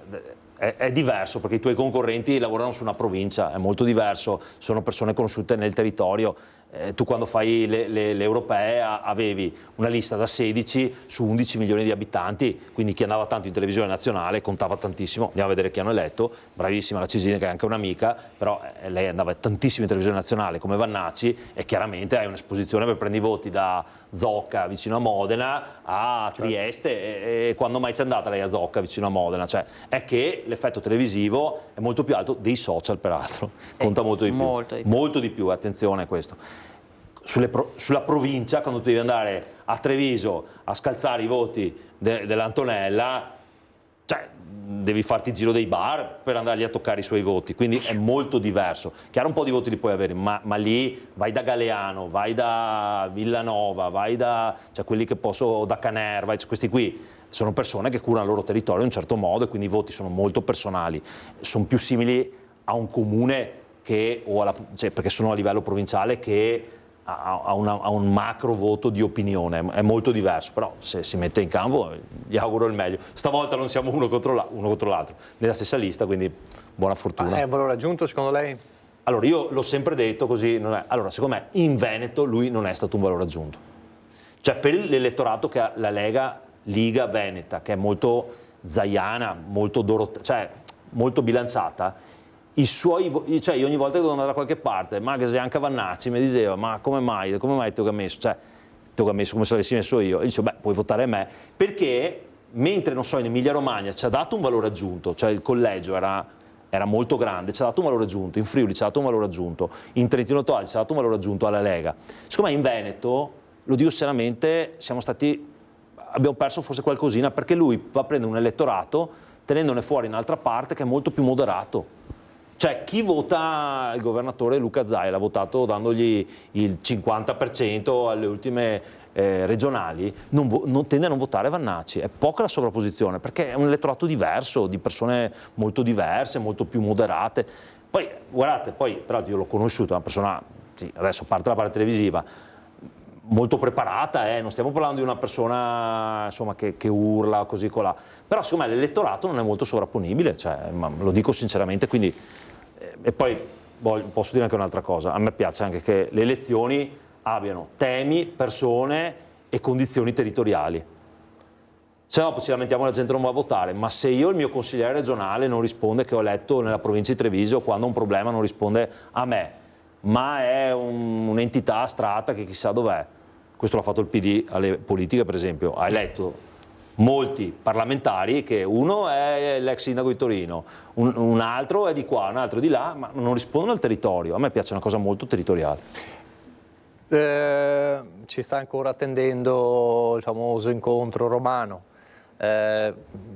è diverso perché i tuoi concorrenti lavorano su una provincia, è molto diverso, sono persone conosciute nel territorio. Tu quando fai le europee avevi una lista da 16 su 11 milioni di abitanti, quindi chi andava tanto in televisione nazionale contava tantissimo. Andiamo a vedere chi hanno eletto, bravissima la Cisina che è anche un'amica, però lei andava tantissimo in televisione nazionale come Vannacci e chiaramente hai un'esposizione per prendi i voti da Zocca vicino a Modena a Trieste e quando mai c'è andata lei a Zocca vicino a Modena? Cioè è che l'effetto televisivo è molto più alto dei social peraltro, conta molto di più, molto di più, attenzione a questo. Sulla provincia, quando tu devi andare a Treviso a scalzare i voti dell'Antonella, cioè devi farti il giro dei bar per andargli a toccare i suoi voti, quindi è molto diverso. Chiaro, un po' di voti li puoi avere, ma lì vai da Galeano, vai da Villanova, vai da quelli che da Canerva, questi qui sono persone che curano il loro territorio in un certo modo e quindi i voti sono molto personali, sono più simili a un comune perché sono a livello provinciale che a un macro voto di opinione, è molto diverso, però se si mette in campo gli auguro il meglio. Stavolta non siamo uno contro l'altro, nella stessa lista, quindi buona fortuna. È un valore aggiunto secondo lei? Allora io l'ho sempre detto così, allora secondo me in Veneto lui non è stato un valore aggiunto. Cioè per l'elettorato che ha la Liga Veneta, che è molto zaiana, molto molto bilanciata, io ogni volta che devo andare da qualche parte, ma che anche Vannacci mi diceva ma come mai te ho messo? Cioè te ho messo come se l'avessi messo io. E dicevo puoi votare me, perché mentre non so in Emilia Romagna ci ha dato un valore aggiunto, cioè il collegio era era molto grande, ci ha dato un valore aggiunto, in Friuli ci ha dato un valore aggiunto, in Trentino Alto Adige ci ha dato un valore aggiunto alla Lega. Secondo me in Veneto, lo dico seriamente, abbiamo perso forse qualcosina, perché lui va a prendere un elettorato tenendone fuori un'altra parte che è molto più moderato. Cioè chi vota il governatore Luca Zaia, l'ha votato dandogli il 50% alle ultime regionali, tende a non votare Vannacci. È poca la sovrapposizione, perché è un elettorato diverso, di persone molto diverse, molto più moderate. Poi guardate, peraltro io l'ho conosciuto, è una persona, sì, adesso parte la parte televisiva, molto preparata, non stiamo parlando di una persona insomma, che urla così colà, però secondo me l'elettorato non è molto sovrapponibile, cioè, lo dico sinceramente, quindi e poi posso dire anche un'altra cosa, a me piace anche che le elezioni abbiano temi, persone e condizioni territoriali. Se dopo ci lamentiamo la gente non va a votare, ma se io il mio consigliere regionale non risponde che ho eletto nella provincia di Treviso, quando ho un problema non risponde a me, ma è un'entità astratta che chissà dov'è. Questo l'ha fatto il PD alle politiche, per esempio, ha eletto molti parlamentari, che uno è l'ex sindaco di Torino, un altro è di qua, un altro di là, ma non rispondono al territorio. A me piace una cosa molto territoriale. Ci sta ancora attendendo il famoso incontro romano.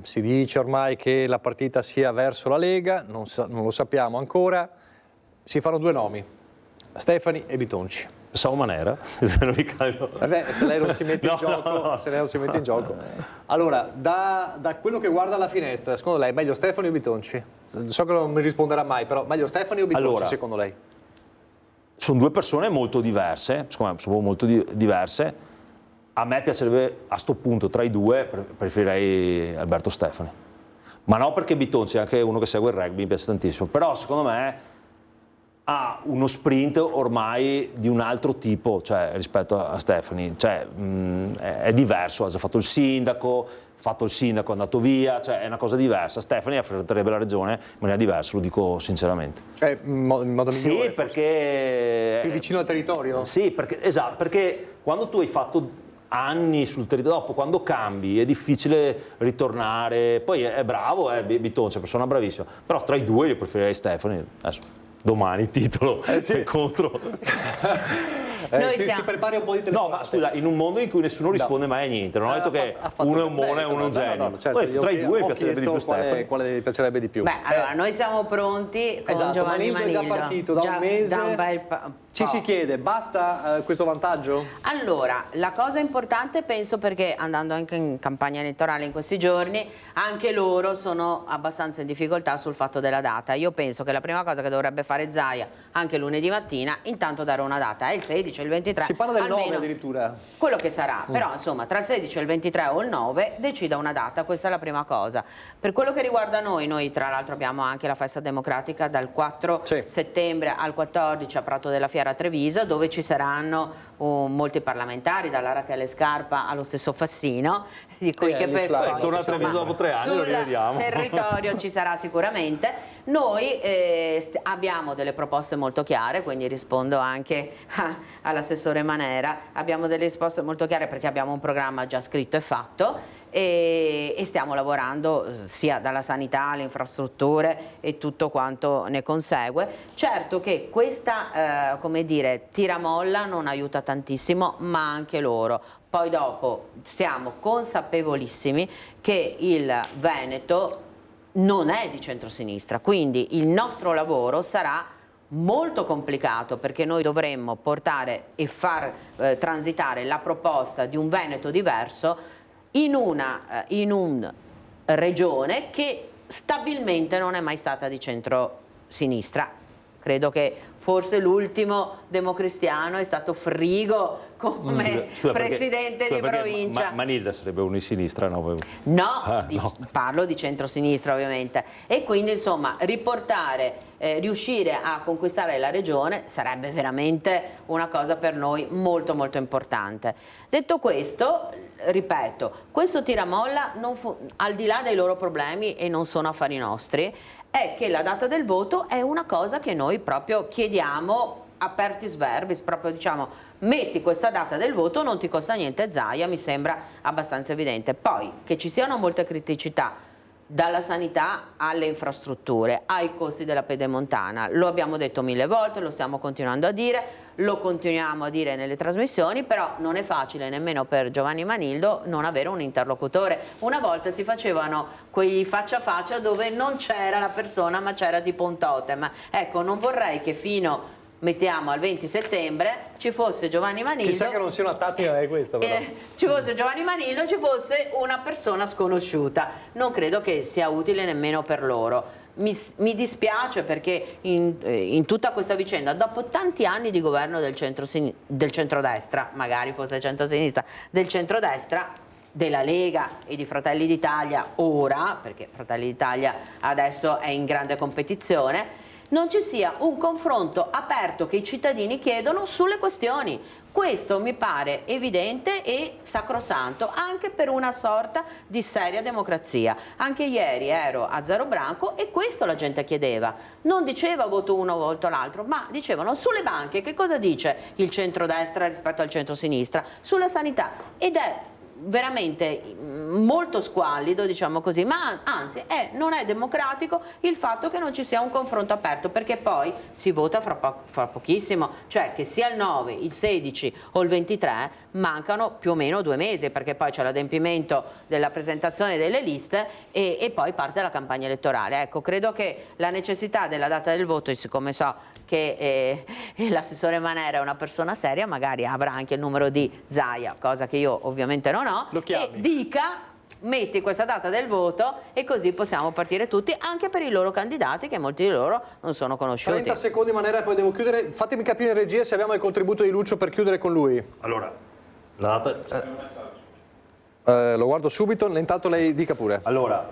Si dice ormai che la partita sia verso la Lega, non lo sappiamo ancora. Si fanno due nomi, Stefani e Bitonci. Pensavo Manera. Vabbè, se lei non si mette in gioco, se lei non si mette in gioco. Allora, da quello che guarda alla finestra, secondo lei meglio Stefani o Bitonci? So che non mi risponderà mai, però meglio Stefani o Bitonci, allora, secondo lei? Sono due persone molto diverse, secondo me sono molto diverse. A me piacerebbe, a sto punto, tra i due, preferirei Alberto Stefani. Ma no perché Bitonci è anche uno che segue il rugby, mi piace tantissimo. Però secondo me ha uno sprint ormai di un altro tipo, cioè, rispetto a Stefani. Cioè, è diverso, ha già fatto il sindaco, è andato via, cioè è una cosa diversa. Stefani affronterebbe la regione in maniera diversa, lo dico sinceramente. Cioè in modo migliore? Sì, perché... Più vicino al territorio? Sì, esatto, perché quando tu hai fatto anni sul territorio, dopo quando cambi è difficile ritornare. Poi è bravo, Bitonci, è una persona bravissima, però tra i due io preferirei Stefani. Adesso domani titolo contro. Si prepari un po' di telefonate. No, ma scusa, in un mondo in cui nessuno risponde mai a niente, non ho detto che uno è un mone e uno è un genio. Certo, tra i due mi piacerebbe di più Stefani. Quale piacerebbe di più? Beh, allora noi siamo pronti con Giovanni Manildo. È già partito da un mese. Ci si chiede, basta questo vantaggio? Allora, la cosa importante, penso, perché andando anche in campagna elettorale in questi giorni, anche loro sono abbastanza in difficoltà sul fatto della data. Io penso che la prima cosa che dovrebbe fare Zaia, anche lunedì mattina, intanto dare una data, è il 16, il 23. Si parla del 9 addirittura. Quello che sarà, però insomma tra il 16 e il 23 o il 9 decida una data, questa è la prima cosa. Per quello che riguarda noi tra l'altro abbiamo anche la festa democratica dal 4 settembre al 14 a Prato della Fiera a Treviso, dove ci saranno molti parlamentari, dalla Rachele Scarpa allo stesso Fassino, di cui che per poi torna a Treviso dopo 3 anni, lo rivediamo. Sul territorio ci sarà sicuramente. Noi abbiamo delle proposte molto chiare, quindi rispondo anche all'assessore Manera, abbiamo delle risposte molto chiare perché abbiamo un programma già scritto e fatto e stiamo lavorando sia dalla sanità alle infrastrutture e tutto quanto ne consegue. Certo che questa come dire, tiramolla non aiuta tantissimo, ma anche loro. Poi dopo siamo consapevolissimi che il Veneto non è di centrosinistra, quindi il nostro lavoro sarà molto complicato perché noi dovremmo portare e far transitare la proposta di un Veneto diverso in una regione che stabilmente non è mai stata di centrosinistra. Credo che forse l'ultimo democristiano è stato Frigo come presidente di provincia. Manilda sarebbe uno di sinistra, no? No, parlo di centrosinistra ovviamente. E quindi insomma riportare, riuscire a conquistare la regione sarebbe veramente una cosa per noi molto molto importante. Detto questo, ripeto, questo tiramolla al di là dei loro problemi e non sono affari nostri, è che la data del voto è una cosa che noi proprio chiediamo apertis verbis, proprio diciamo metti questa data del voto, non ti costa niente Zaia, mi sembra abbastanza evidente. Poi che ci siano molte criticità dalla sanità alle infrastrutture, ai costi della pedemontana. Lo abbiamo detto 1000 volte, lo stiamo continuando a dire, lo continuiamo a dire nelle trasmissioni, però non è facile nemmeno per Giovanni Manildo non avere un interlocutore. Una volta si facevano quei faccia a faccia dove non c'era la persona ma c'era tipo un totem. Ecco, non vorrei che fino mettiamo al 20 settembre ci fosse Giovanni Manildo, chissà che non sia una tattica questa però. Ci fosse Giovanni Manildo e ci fosse una persona sconosciuta. Non credo che sia utile nemmeno per loro. Mi dispiace perché in tutta questa vicenda, dopo tanti anni di governo del centrodestra, magari fosse centrosinistra, del centrodestra, della Lega e di Fratelli d'Italia ora, perché Fratelli d'Italia adesso è in grande competizione, non ci sia un confronto aperto che i cittadini chiedono sulle questioni. Questo mi pare evidente e sacrosanto anche per una sorta di seria democrazia. Anche ieri ero a Zero Branco e questo la gente chiedeva. Non diceva voto uno o voto l'altro, ma dicevano sulle banche che cosa dice il centrodestra rispetto al centrosinistra, sulla sanità, ed è veramente molto squallido, diciamo così, ma anzi non è democratico il fatto che non ci sia un confronto aperto, perché poi si vota fra pochissimo, cioè che sia il 9, il 16 o il 23 mancano più o meno 2 mesi, perché poi c'è l'adempimento della presentazione delle liste e poi parte la campagna elettorale. Ecco, credo che la necessità della data del voto, e siccome so che l'assessore Manera è una persona seria, magari avrà anche il numero di Zaia, cosa che io ovviamente non ho, e dica metti questa data del voto e così possiamo partire tutti, anche per i loro candidati che molti di loro non sono conosciuti. 30 secondi Manera e poi devo chiudere. Fatemi capire in regia se abbiamo il contributo di Lucio per chiudere con lui. Allora, la data... lo guardo subito, intanto lei dica pure. Allora,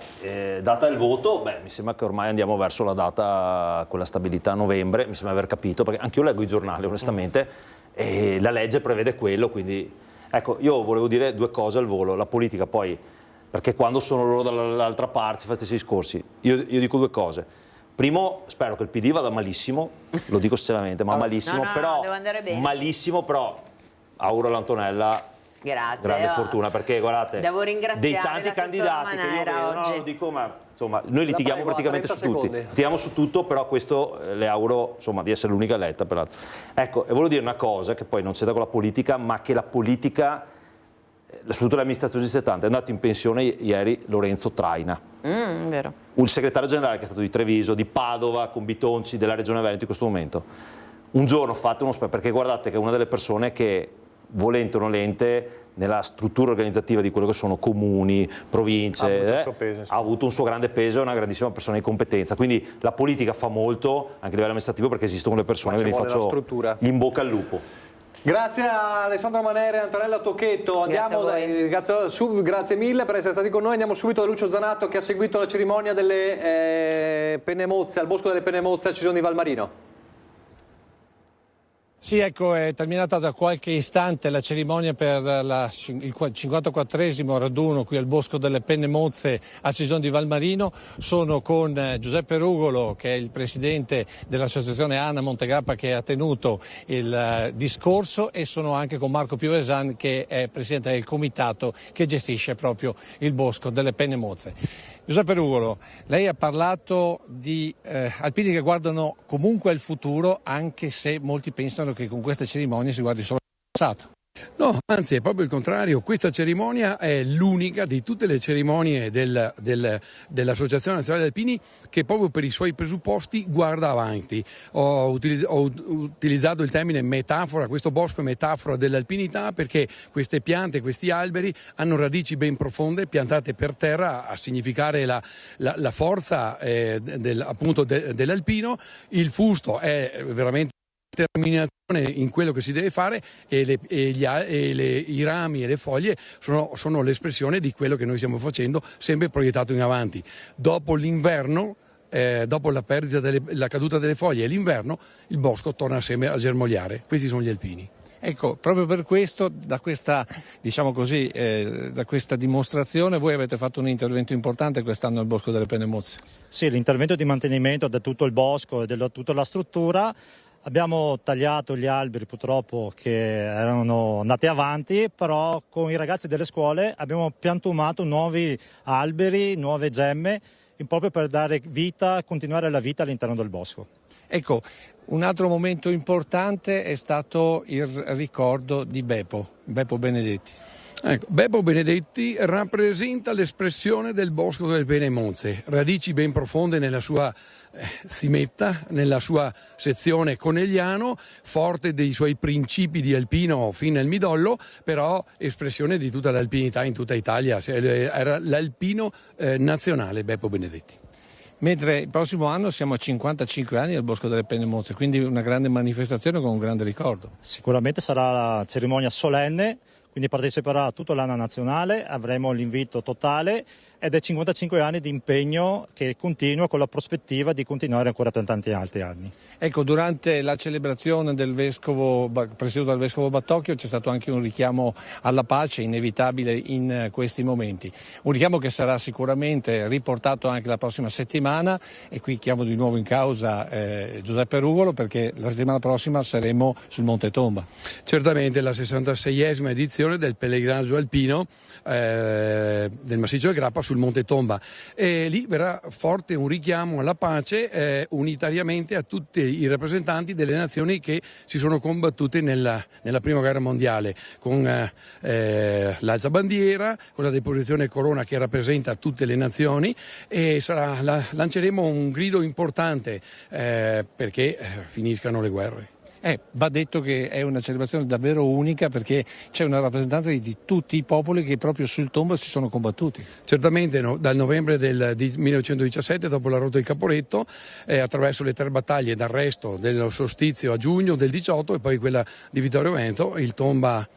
data del voto, mi sembra che ormai andiamo verso la data con la stabilità a novembre, mi sembra aver capito, perché anche io leggo i giornali onestamente, e la legge prevede quello, quindi... Ecco, io volevo dire 2 cose al volo. La politica poi, perché quando sono loro dall'altra parte si fanno questi discorsi, io dico 2 cose. Primo, spero che il PD vada malissimo, lo dico sinceramente, ma malissimo, però devo andare bene. malissimo, però auguro all'Antonella grande fortuna, perché guardate, devo ringraziare dei tanti candidati che io vedo, no, lo dico, ma insomma, noi litighiamo praticamente su tutti, litighiamo su tutto, però questo le auguro insomma di essere l'unica eletta peraltro. Ecco, e volevo dire una cosa che poi non c'entra con la politica, ma che la politica, soprattutto l'amministrazione disettante, è andato in pensione ieri Lorenzo Traina, vero. il segretario generale che è stato di Treviso, di Padova, con Bitonci, della regione Veneto in questo momento. Un giorno fate uno perché guardate che è una delle persone che, volente o nolente, nella struttura organizzativa di quello che sono comuni, province, ha avuto un suo grande peso e una grandissima persona di competenza. Quindi la politica fa molto anche a livello amministrativo, perché esistono le persone, quindi faccio in bocca al lupo. Grazie a Alessandro Manera e Antonella Tocchetto. Grazie mille per essere stati con noi. Andiamo subito da Lucio Zanato, che ha seguito la cerimonia delle Penemozze, al Bosco delle Penemozze a Cesena di Valmarino. Sì, ecco, è terminata da qualche istante la cerimonia per il 54esimo raduno qui al Bosco delle Penemozze a Cesena di Valmarino. Sono con Giuseppe Rugolo, che è il presidente dell'associazione Anna Montegrappa, che ha tenuto il discorso, e sono anche con Marco Piovesan, che è presidente del comitato che gestisce proprio il Bosco delle Penemozze. Giuseppe Rugolo, lei ha parlato di alpini che guardano comunque al futuro, anche se molti pensano che con queste cerimonie si guardi solo al passato. No, anzi è proprio il contrario. Questa cerimonia è l'unica di tutte le cerimonie dell'Associazione Nazionale Alpini che proprio per i suoi presupposti guarda avanti. Ho utilizzato il termine metafora, questo bosco è metafora dell'alpinità, perché queste piante, questi alberi hanno radici ben profonde, piantate per terra a significare la forza appunto dell'alpino. Il fusto è veramente determinazione in quello che si deve fare, e i rami e le foglie sono l'espressione di quello che noi stiamo facendo, sempre proiettato in avanti. Dopo l'inverno, dopo la caduta delle foglie e l'inverno, il bosco torna sempre a germogliare. Questi sono gli alpini. Ecco, proprio per questo, da questa dimostrazione, voi avete fatto un intervento importante quest'anno al Bosco delle Penemozze. Sì, l'intervento di mantenimento di tutto il bosco e di tutta la struttura. Abbiamo tagliato gli alberi purtroppo che erano andati avanti, però con i ragazzi delle scuole abbiamo piantumato nuovi alberi, nuove gemme, proprio per dare vita, continuare la vita all'interno del bosco. Ecco, un altro momento importante è stato il ricordo di Beppo Benedetti. Ecco, Beppo Benedetti rappresenta l'espressione del bosco delle Penemonze, radici ben profonde nella sua simetta, nella sua sezione Conegliano, forte dei suoi principi di alpino fino al midollo, però espressione di tutta l'alpinità in tutta Italia, era l'alpino nazionale Beppo Benedetti. Mentre il prossimo anno siamo a 55 anni del Bosco delle Penemonze, quindi una grande manifestazione con un grande ricordo. Sicuramente sarà la cerimonia solenne, quindi parteciperà tutto l'anno nazionale, avremo l'invito totale ed è 55 anni di impegno che continua con la prospettiva di continuare ancora per tanti altri anni. Ecco, durante la celebrazione del vescovo, presieduto dal vescovo Battocchio, c'è stato anche un richiamo alla pace inevitabile in questi momenti. Un richiamo che sarà sicuramente riportato anche la prossima settimana, e qui chiamo di nuovo in causa Giuseppe Rugolo, perché la settimana prossima saremo sul Monte Tomba. Certamente la 66esima edizione del pellegrinaggio alpino del Massiccio del Grappa sul Monte Tomba, e lì verrà forte un richiamo alla pace unitariamente a tutti i rappresentanti delle nazioni che si sono combattute nella prima guerra mondiale, con l'alzabandiera, con la deposizione Corona che rappresenta tutte le nazioni, e lanceremo un grido importante perché finiscano le guerre. Va detto che è una celebrazione davvero unica, perché c'è una rappresentanza di tutti i popoli che proprio sul Tomba si sono combattuti. Certamente dal novembre del 1917, dopo la rotta di Caporetto, attraverso le 3 battaglie d'arresto dello solstizio a giugno del 18 e poi quella di Vittorio Veneto, il Tomba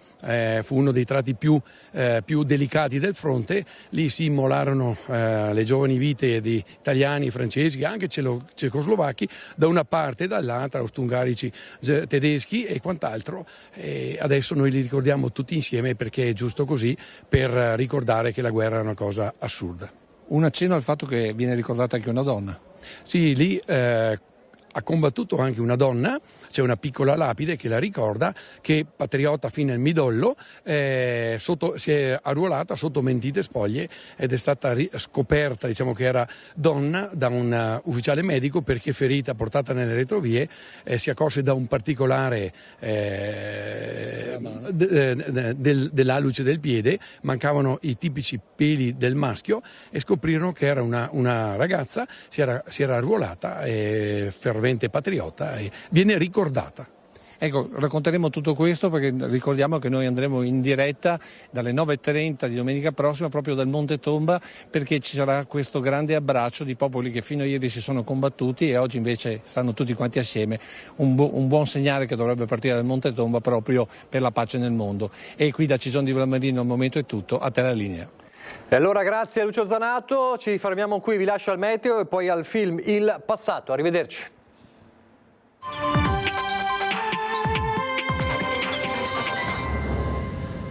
fu uno dei tratti più delicati del fronte. Lì si immolarono le giovani vite di italiani, francesi, anche cecoslovacchi, da una parte e dall'altra, austro-ungarici, tedeschi e quant'altro. E adesso noi li ricordiamo tutti insieme, perché è giusto così, per ricordare che la guerra è una cosa assurda. Un accenno al fatto che viene ricordata anche una donna. Sì, lì ha combattuto anche una donna, c'è una piccola lapide che la ricorda, che patriota fino al midollo, si è arruolata sotto mentite spoglie ed è stata scoperta, diciamo che era donna, da un ufficiale medico, perché ferita portata nelle retrovie, si accorse da un particolare dell'alluce del piede, mancavano i tipici peli del maschio, e scoprirono che era una ragazza, si era arruolata, fervente patriota, e viene ricordata. Ecco, racconteremo tutto questo, perché ricordiamo che noi andremo in diretta dalle 9:30 di domenica prossima proprio dal Monte Tomba, perché ci sarà questo grande abbraccio di popoli che fino a ieri si sono combattuti e oggi invece stanno tutti quanti assieme, un buon segnale che dovrebbe partire dal Monte Tomba proprio per la pace nel mondo. E qui da Cison di Valmarino al momento è tutto, a te la linea. E allora grazie a Lucio Zanato, ci fermiamo qui, vi lascio al meteo e poi al film Il Passato, arrivederci.